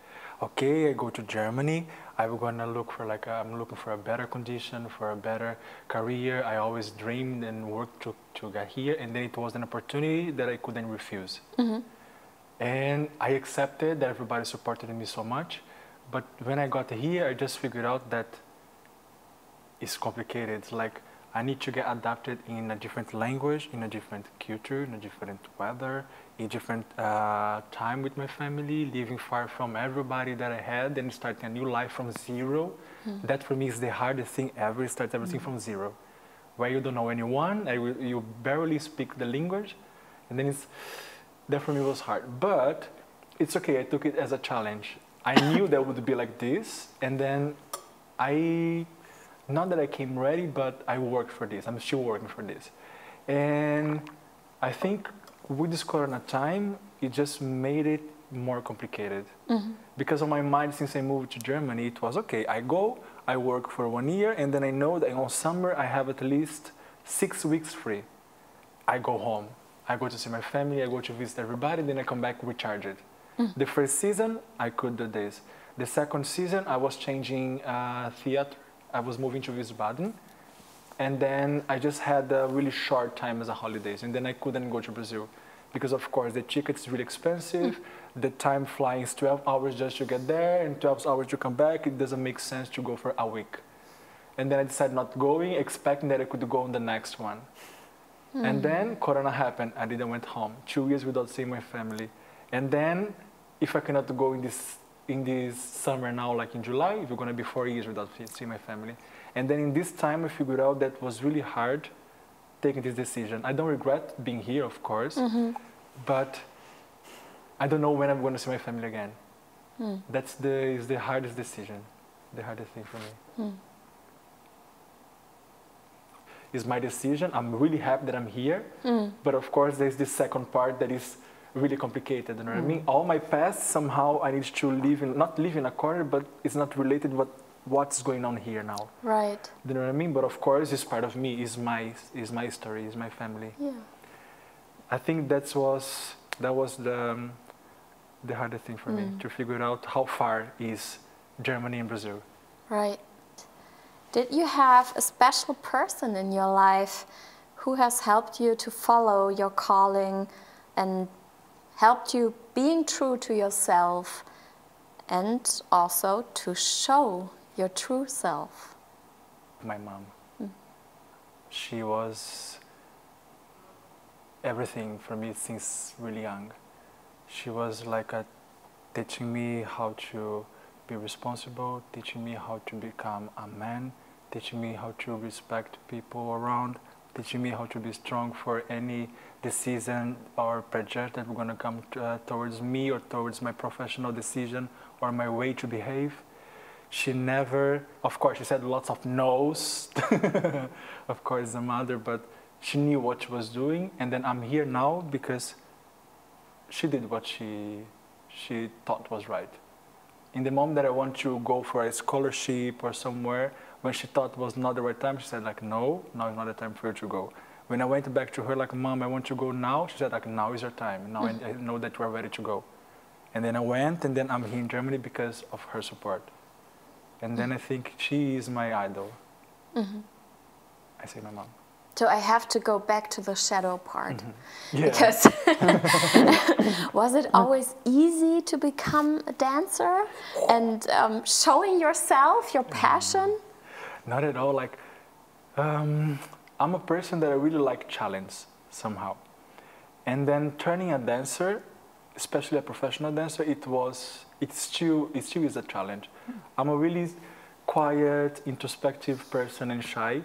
Okay, I go to Germany. I'm gonna look for I'm looking for a better condition, for a better career. I always dreamed and worked to get here, and then it was an opportunity that I couldn't refuse. And I accepted that everybody supported me so much. But when I got here, I just figured out that it's complicated. It's like I need to get adapted in a different language, in a different culture, in a different weather, in a different time with my family, living far from everybody that I had and starting a new life from zero. That for me is the hardest thing ever, start everything from zero. Where you don't know anyone, you barely speak the language, and then that for me was hard. But it's okay, I took it as a challenge. I knew that would be like this, and then not that I came ready, but I worked for this. I'm still working for this. And I think with this Corona time, it just made it more complicated. Because on my mind, since I moved to Germany, it was okay, I go, I work for 1 year, and then I know that on summer I have at least 6 weeks free. I go home, I go to see my family, I go to visit everybody, then I come back recharged. The first season, I could do this. The second season, I was changing theater. I was moving to Wiesbaden. And then I just had a really short time as a holidays. And then I couldn't go to Brazil. Because of course, the ticket's really expensive. The time flying is 12 hours just to get there and 12 hours to come back. It doesn't make sense to go for a week. And then I decided not going, expecting that I could go on the next one. And then Corona happened. I didn't went home. 2 years without seeing my family. And then, if I cannot go in this summer now, like in July, it's going to be 4 years without seeing my family. And then in this time, I figured out that was really hard taking this decision. I don't regret being here, of course, but I don't know when I'm going to see my family again. That's the hardest decision, the hardest thing for me. It's my decision. I'm really happy that I'm here, but of course, there's this second part that is really complicated, you know what I mean? All my past, somehow I need to not live in a corner, but it's not related with what's going on here now. Right. You know what I mean? But of course, it's part of me, is my story, is my family. Yeah. I think that was the hardest thing for me, to figure out how far is Germany and Brazil. Right. Did you have a special person in your life who has helped you to follow your calling and helped you being true to yourself and also to show your true self? My mom. She was everything for me since really young. She was like teaching me how to be responsible, teaching me how to become a man, teaching me how to respect people around, teaching me how to be strong for any decision or project that were going to come towards me or towards my professional decision or my way to behave. She never, of course, she said lots of no's, of course, the mother, but she knew what she was doing. And then I'm here now because she did what she thought was right. In the moment that I want to go for a scholarship or somewhere, when she thought was not the right time, she said like, no, now is not the time for you to go. When I went back to her like, Mom, I want to go now, she said like, now is your time. Now I know that you are ready to go. And then I went, and then I'm here in Germany because of her support. And then I think she is my idol. I say my mom. So I have to go back to the shadow part. Yeah. Because was it always easy to become a dancer and showing yourself, your passion? Not at all. Like, I'm a person that I really like challenge somehow. And then turning a dancer, especially a professional dancer, it still is a challenge. I'm a really quiet, introspective person and shy.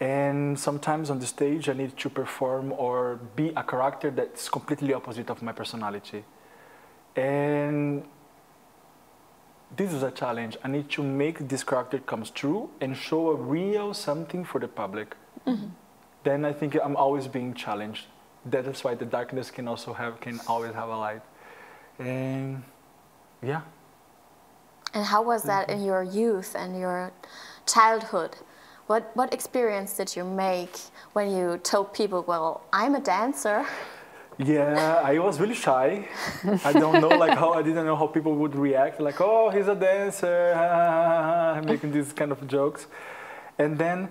And sometimes on the stage, I need to perform or be a character that's completely opposite of my personality. And this is a challenge. I need to make this character come true and show a real something for the public. Then I think I'm always being challenged. That is why the darkness can always have a light. And Yeah. And how was that in your youth and your childhood? What experience did you make when you told people, well, I'm a dancer? Yeah, I was really shy. I don't know, like I didn't know how people would react. Like, oh, he's a dancer, making these kind of jokes. And then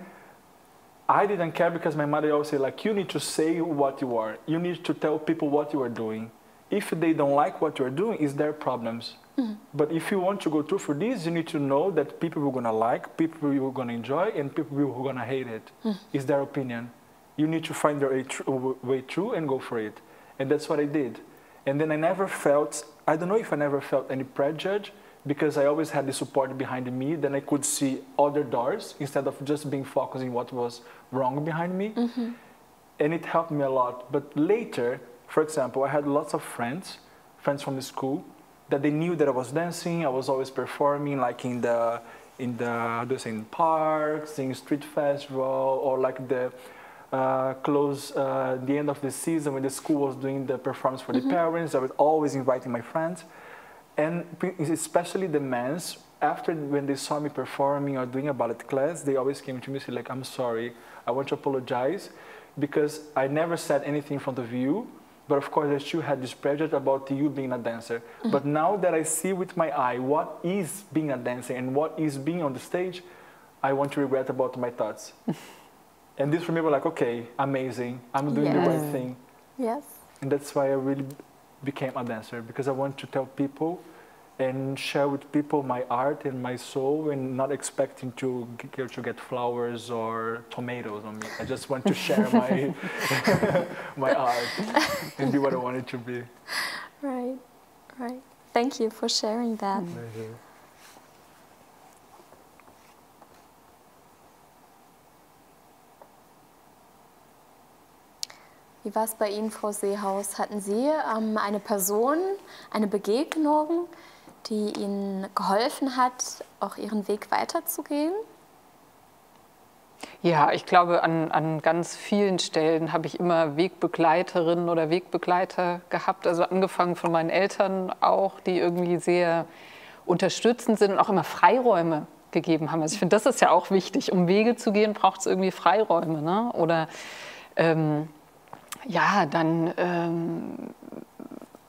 I didn't care because my mother always said, like, you need to say what you are. You need to tell people what you are doing. If they don't like what you are doing, it's their problems. But if you want to go through for this, you need to know that people are gonna like, people are gonna enjoy, and people are gonna hate it. It's their opinion. You need to find your way through and go for it. And that's what I did. And then I never felt, I don't know if I never felt any prejudge, because I always had the support behind me. Then I could see other doors instead of just being focused on what was wrong behind me. And it helped me a lot. But later, for example, I had lots of friends from the school, that they knew that I was dancing. I was always performing, like in the how do you say, in parks, in street festival, or like the the end of the season when the school was doing the performance for the parents. I was always inviting my friends, and especially the men. After when they saw me performing or doing a ballet class, they always came to me and said, like, I'm sorry, I want to apologize because I never said anything in front of you. But of course, I still had this prejudice about you being a dancer. But now that I see with my eye what is being a dancer and what is being on the stage, I want to regret about my thoughts. And this for me was like, okay, amazing. I'm doing the right thing. Yes. And that's why I really became a dancer, because I want to tell people and share with people my art and my soul, and not expecting to get flowers or tomatoes on me. I just want to share my my art and be what I want it to be. Right, right. Thank you for sharing that. Wie war es bei Ihnen, Frau Seehaus? Hatten Sie eine Person, eine Begegnung, die Ihnen geholfen hat, auch Ihren Weg weiterzugehen? Ja, ich glaube, an ganz vielen Stellen habe ich immer Wegbegleiterinnen oder Wegbegleiter gehabt. Also angefangen von meinen Eltern auch, die irgendwie sehr unterstützend sind und auch immer Freiräume gegeben haben. Also ich finde, das ist ja auch wichtig. Um Wege zu gehen, braucht es irgendwie Freiräume, ne? Oder ja, dann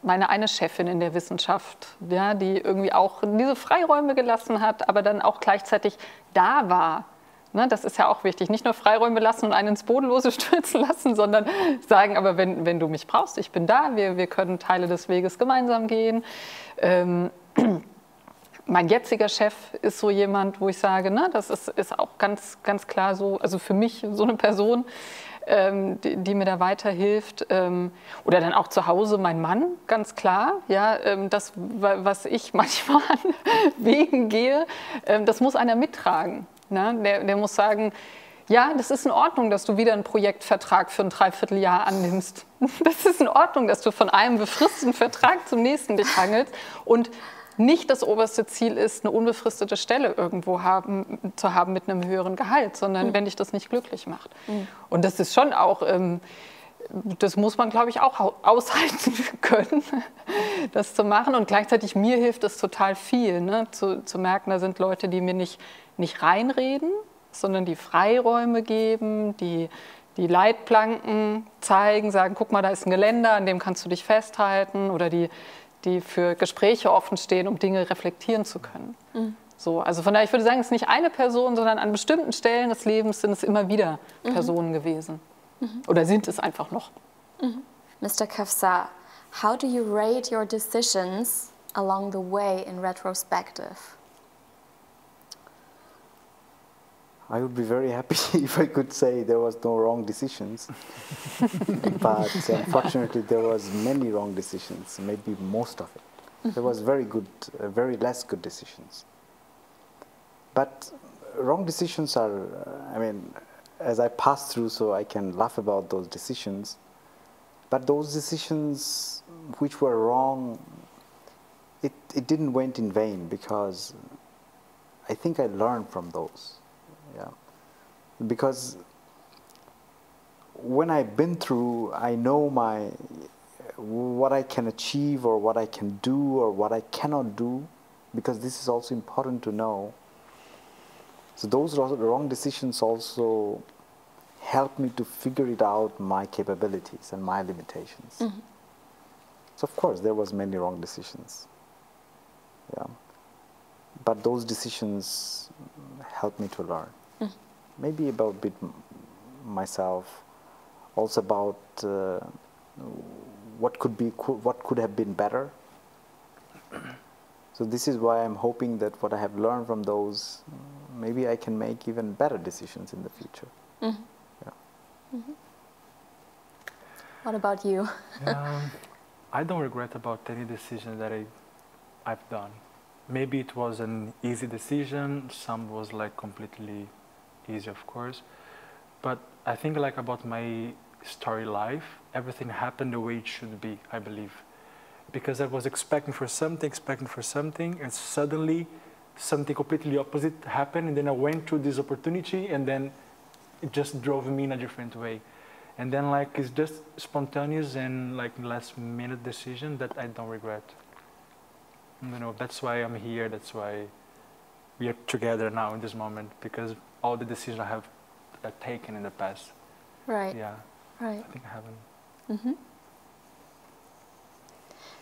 meine eine Chefin in der Wissenschaft, ja, die irgendwie auch diese Freiräume gelassen hat, aber dann auch gleichzeitig da war. Ne, das ist ja auch wichtig. Nicht nur Freiräume lassen und einen ins Bodenlose stürzen lassen, sondern sagen, aber wenn du mich brauchst, ich bin da, wir können Teile des Weges gemeinsam gehen. Mein jetziger Chef ist so jemand, wo ich sage, ne, das ist auch ganz, ganz klar so, also für mich so eine Person, die mir da weiterhilft. Oder dann auch zu Hause mein Mann, ganz klar. Ja, das, was ich manchmal an Wegen gehe, das muss einer mittragen. Ne? Der muss sagen, ja, das ist in Ordnung, dass du wieder einen Projektvertrag für ein Dreivierteljahr annimmst. Das ist in Ordnung, dass du von einem befristeten Vertrag zum nächsten dich hangelst und nicht das oberste Ziel ist, eine unbefristete Stelle irgendwo zu haben mit einem höheren Gehalt, sondern wenn dich das nicht glücklich macht. Und das ist schon auch, das muss man, glaube ich, auch aushalten können, das zu machen. Und gleichzeitig mir hilft es total viel, ne? zu merken, da sind Leute, die mir nicht reinreden, sondern die Freiräume geben, die Leitplanken zeigen, sagen, guck mal, da ist ein Geländer, an dem kannst du dich festhalten, oder die für Gespräche offen stehen, um Dinge reflektieren zu können. So, also von daher, ich würde sagen, es ist nicht eine Person, sondern an bestimmten Stellen des Lebens sind es immer wieder Personen gewesen. Oder sind es einfach noch. Mr. Kawsar, how do you rate your decisions along the way in retrospective? I would be very happy if I could say there was no wrong decisions. But unfortunately, there was many wrong decisions, maybe most of it. There was very less good decisions. But wrong decisions are, I mean, as I pass through, so I can laugh about those decisions. But those decisions which were wrong, it didn't went in vain, because I think I learned from those. Yeah, because when I've been through, I know what I can achieve or what I can do or what I cannot do, because this is also important to know. So those wrong decisions also help me to figure it out, my capabilities and my limitations. Mm-hmm. So of course there was many wrong decisions. Yeah. But those decisions helped me to learn. Mm-hmm. Maybe about a bit myself, also about what could have been better. So this is why I'm hoping that what I have learned from those, maybe I can make even better decisions in the future. Mm-hmm. Yeah. Mm-hmm. What about you? I don't regret about any decision that I've done. Maybe it was an easy decision, some was like completely easy, of course. But I think like about my story life, everything happened the way it should be, I believe. Because I was expecting for something, and suddenly something completely opposite happened, and then I went through this opportunity, and then it just drove me in a different way. And then like it's just spontaneous and like last minute decision that I don't regret. You know, that's why I'm here, that's why we are together now in this moment, because all the decisions I have taken in the past. Right. Yeah. Right. I think I haven't. Mhm.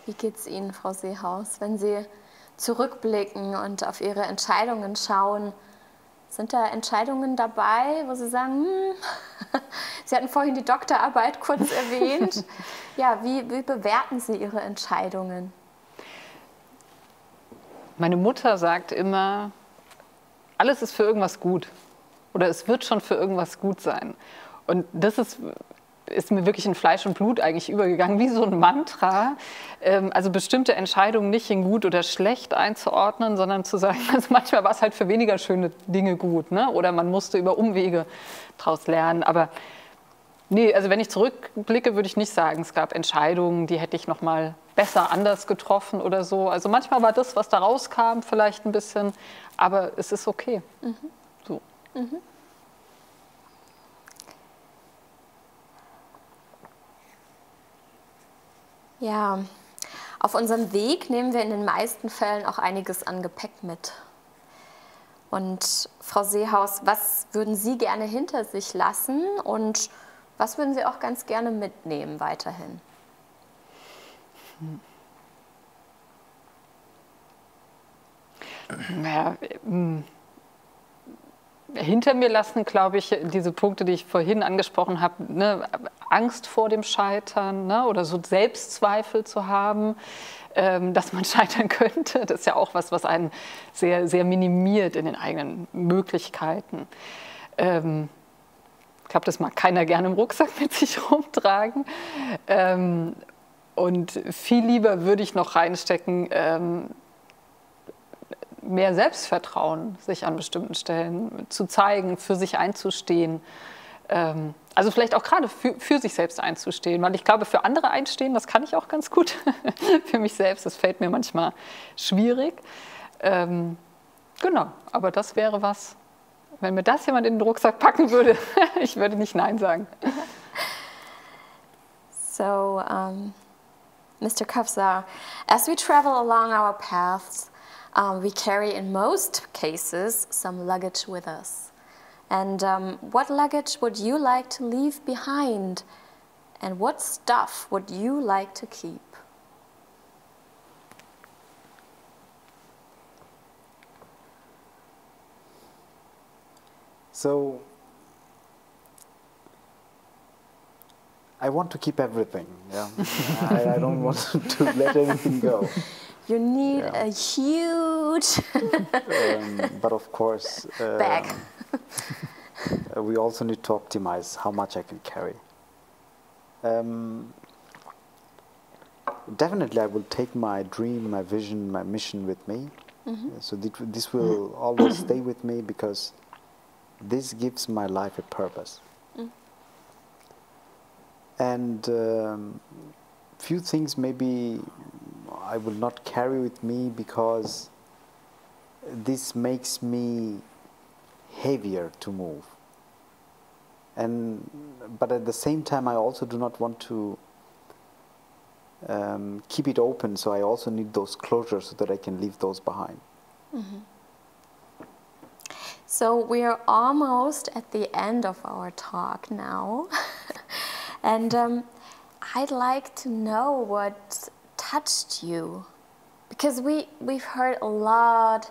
Wie geht es Ihnen, Frau Seehaus, wenn Sie zurückblicken und auf Ihre Entscheidungen schauen? Sind da Entscheidungen dabei, wo Sie sagen, Sie hatten vorhin die Doktorarbeit kurz erwähnt. Ja, wie bewerten Sie Ihre Entscheidungen? Meine Mutter sagt immer, alles ist für irgendwas gut. Oder es wird schon für irgendwas gut sein. Und das ist mir wirklich in Fleisch und Blut eigentlich übergegangen, wie so ein Mantra. Also bestimmte Entscheidungen nicht in gut oder schlecht einzuordnen, sondern zu sagen, also manchmal war es halt für weniger schöne Dinge gut, ne? Oder man musste über Umwege daraus lernen. Aber nee, also wenn ich zurückblicke, würde ich nicht sagen, es gab Entscheidungen, die hätte ich noch mal besser anders getroffen oder so. Also manchmal war das, was da rauskam, vielleicht ein bisschen, aber es ist okay. Mhm. So. Mhm. Ja, auf unserem Weg nehmen wir in den meisten Fällen auch einiges an Gepäck mit. Und Frau Seehaus, was würden Sie gerne hinter sich lassen und was würden Sie auch ganz gerne mitnehmen weiterhin? Naja, hinter mir lassen, glaube ich, diese Punkte, die ich vorhin angesprochen habe, ne, Angst vor dem Scheitern, ne, oder so Selbstzweifel zu haben, dass man scheitern könnte. Das ist ja auch was einen sehr, sehr minimiert in den eigenen Möglichkeiten. Ich glaube, das mag keiner gerne im Rucksack mit sich rumtragen. Und viel lieber würde ich noch reinstecken, mehr Selbstvertrauen sich an bestimmten Stellen zu zeigen, für sich einzustehen. Also vielleicht auch gerade für sich selbst einzustehen, weil ich glaube, für andere einstehen, das kann ich auch ganz gut. Für mich selbst, das fällt mir manchmal schwierig. Genau, aber das wäre was, wenn mir das jemand in den Rucksack packen würde, ich würde nicht Nein sagen. So, Mr. Kawsar, as we travel along our paths, we carry in most cases some luggage with us. And what luggage would you like to leave behind? And what stuff would you like to keep? So, I want to keep everything. Yeah, I don't want to let anything go. You need a huge but of course, bag. We also need to optimize how much I can carry. Definitely, I will take my dream, my vision, my mission with me. Mm-hmm. So this will always stay with me because this gives my life a purpose. Mm. And few things maybe I will not carry with me because this makes me heavier to move. But at the same time, I also do not want to keep it open, so I also need those closures so that I can leave those behind. So we're almost at the end of our talk now. And I'd like to know what touched you, because we've heard a lot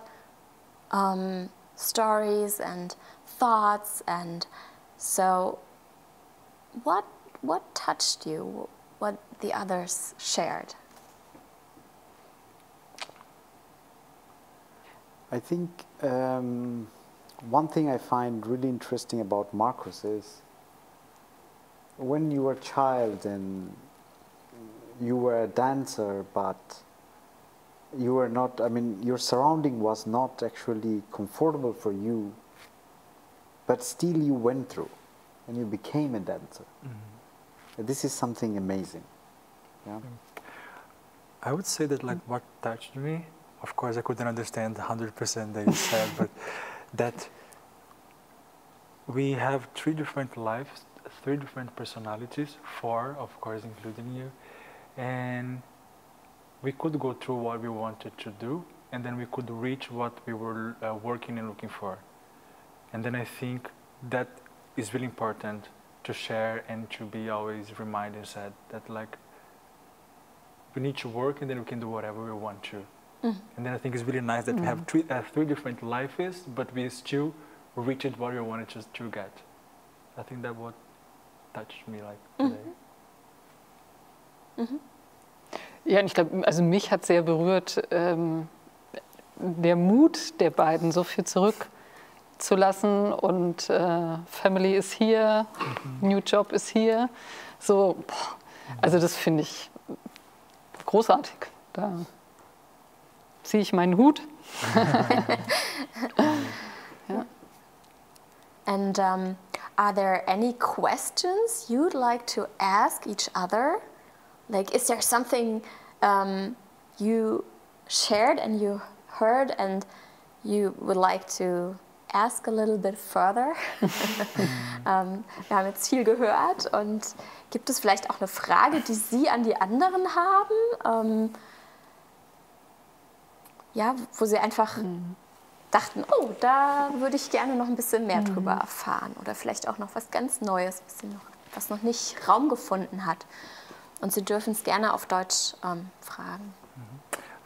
stories and thoughts, and so what touched you, what the others shared? I think one thing I find really interesting about Marcos is when you were a child and you were a dancer, but you were not, I mean, your surrounding was not actually comfortable for you, but still you went through and you became a dancer. This is something amazing. Yeah? I would say that like what touched me, of course I couldn't understand 100% that you said, but that we have 3 different lives, 3 different personalities, 4 of course including you, and we could go through what we wanted to do, and then we could reach what we were working and looking for. And then I think that is really important to share and to be always reminded said that like we need to work and then we can do whatever we want to. And then I think it's really nice that we have 3 different lives, but we still reached what we wanted to get. I think that what touched me like today. Ja, und ich glaube, also mich hat sehr berührt der Mut der beiden, so viel zurückzulassen und Family ist hier, New Job ist hier. So, also das finde ich großartig. Da ziehe ich meinen Hut. Ja. And are there any questions you'd like to ask each other? Like, is there something you shared and you heard and you would like to ask a little bit further? Wir haben jetzt viel gehört, und gibt es vielleicht auch eine Frage, die Sie an die anderen haben? Ja, wo Sie einfach dachten, oh, da würde ich gerne noch ein bisschen mehr drüber erfahren, oder vielleicht auch noch was ganz Neues, was noch nicht Raum gefunden hat. Und Sie dürfen es gerne auf Deutsch fragen.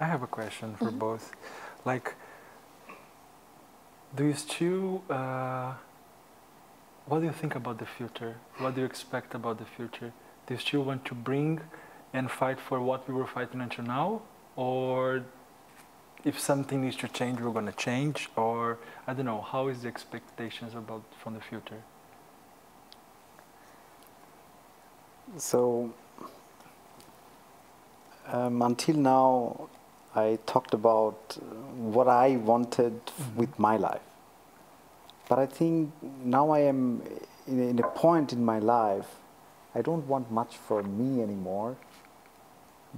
I have a question for both. Like, do you still, what do you think about the future? What do you expect about the future? Do you still want to bring and fight for what we were fighting until now? Or if something needs to change, we're going to change? Or, I don't know, how is the expectations about from the future? So, until now, I talked about what I wanted with my life. But I think now I am in a point in my life, I don't want much for me anymore,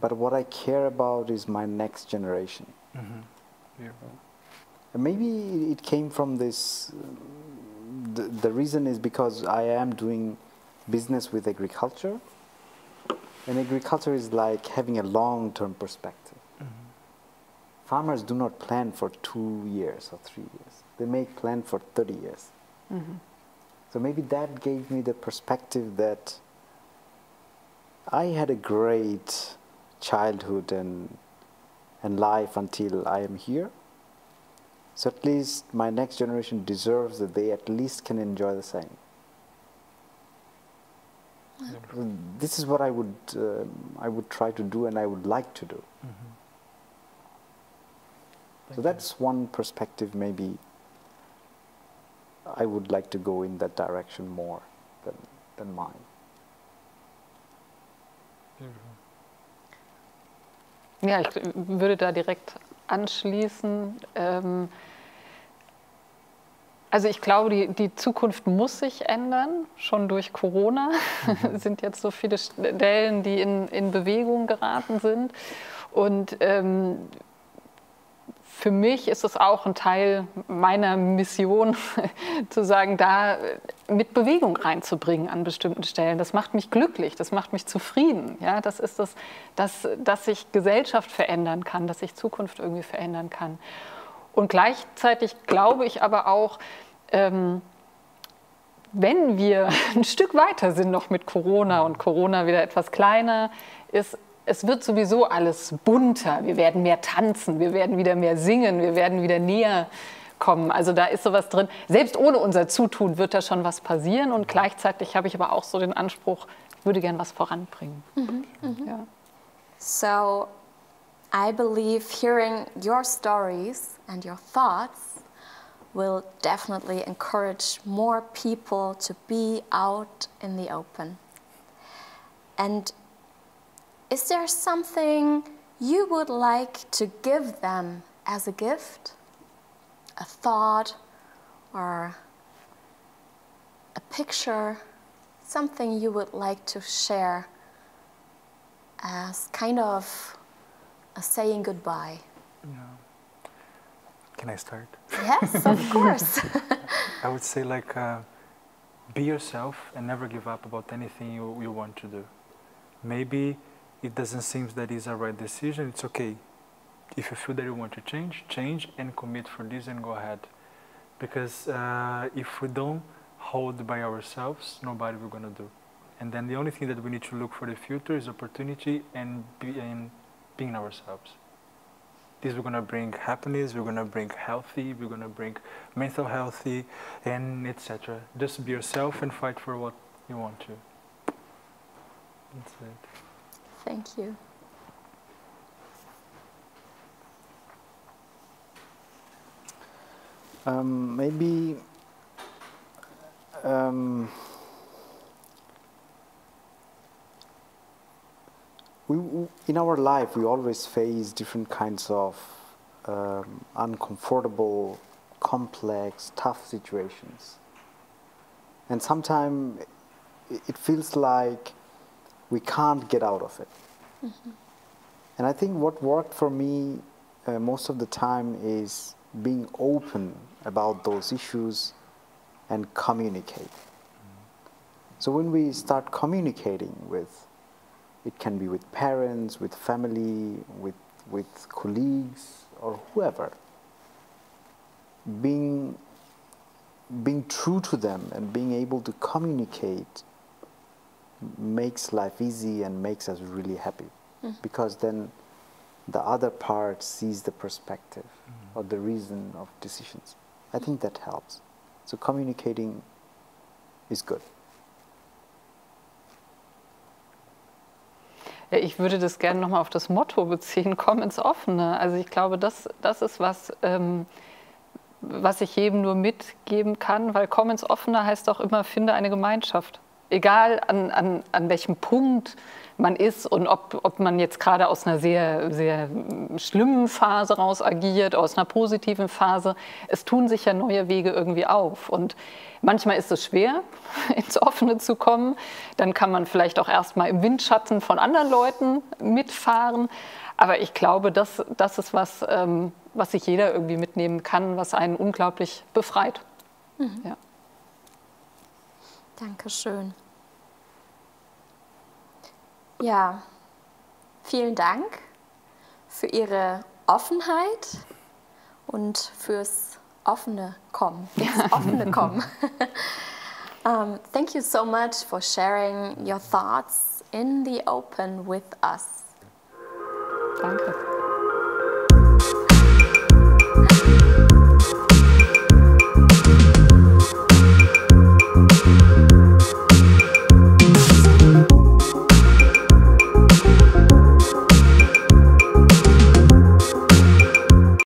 but what I care about is my next generation. And maybe it came from this, the reason is because I am doing business with agriculture, and agriculture is like having a long-term perspective. Farmers do not plan for 2 years or 3 years. They make plan for 30 years. So maybe that gave me the perspective that I had a great childhood and life until I am here. So at least my next generation deserves that they at least can enjoy the same. This is what I would try to do and I would like to do. So that's one perspective. Maybe I would like to go in that direction more than mine. Ja, ich würde da direkt anschließen. Also ich glaube, die Zukunft muss sich ändern, schon durch Corona. Es sind jetzt so viele Stellen, die in Bewegung geraten sind. Und für mich ist es auch ein Teil meiner Mission, zu sagen, da mit Bewegung reinzubringen an bestimmten Stellen. Das macht mich glücklich, das macht mich zufrieden. Ja, das ist das, dass sich Gesellschaft verändern kann, dass sich Zukunft irgendwie verändern kann. Und gleichzeitig glaube ich aber auch, wenn wir ein Stück weiter sind noch mit Corona und Corona wieder etwas kleiner ist, es wird sowieso alles bunter. Wir werden mehr tanzen, wir werden wieder mehr singen, wir werden wieder näher kommen. Also da ist sowas drin. Selbst ohne unser Zutun wird da schon was passieren. Und gleichzeitig habe ich aber auch so den Anspruch, ich würde gern was voranbringen. Ja. So, I believe hearing your stories and your thoughts will definitely encourage more people to be out in the open. And is there something you would like to give them as a gift? A thought or a picture? Something you would like to share as kind of a saying goodbye? Yeah. Can I start? Yes, of course. I would say like, be yourself and never give up about anything you want to do. Maybe it doesn't seem that it's a right decision, it's okay. If you feel that you want to change and commit for this and go ahead. Because if we don't hold by ourselves, nobody will gonna do. And then the only thing that we need to look for the future is opportunity and being ourselves. This we're gonna bring happiness, we're gonna bring healthy, we're gonna bring mental healthy, and etc. Just be yourself and fight for what you want to. That's it. Thank you. Maybe in our life we always face different kinds of uncomfortable, complex, tough situations. And sometimes it feels like we can't get out of it. Mm-hmm. And I think what worked for me most of the time is being open about those issues and communicate. So when we start communicating with, it can be with parents, with family, with colleagues, or whoever, being true to them and being able to communicate makes life easy and makes us really happy. Because then the other part sees the perspective or the reason of decisions. I think that helps. So communicating is good. Ja, ich würde das gerne nochmal auf das Motto beziehen, komm ins Offene. Also ich glaube, das ist was, was ich jedem nur mitgeben kann, weil komm ins Offene heißt auch immer, finde eine Gemeinschaft. Egal an welchem Punkt man ist und ob man jetzt gerade aus einer sehr, sehr schlimmen Phase raus agiert, aus einer positiven Phase, es tun sich ja neue Wege irgendwie auf. Und manchmal ist es schwer, ins Offene zu kommen. Dann kann man vielleicht auch erstmal im Windschatten von anderen Leuten mitfahren. Aber ich glaube, das ist was, was sich jeder irgendwie mitnehmen kann, was einen unglaublich befreit. Mhm. Ja. Dankeschön. Ja, vielen Dank für Ihre Offenheit und fürs offene Kommen. Das offene Kommen. Thank you so much for sharing your thoughts in the open with us. Danke.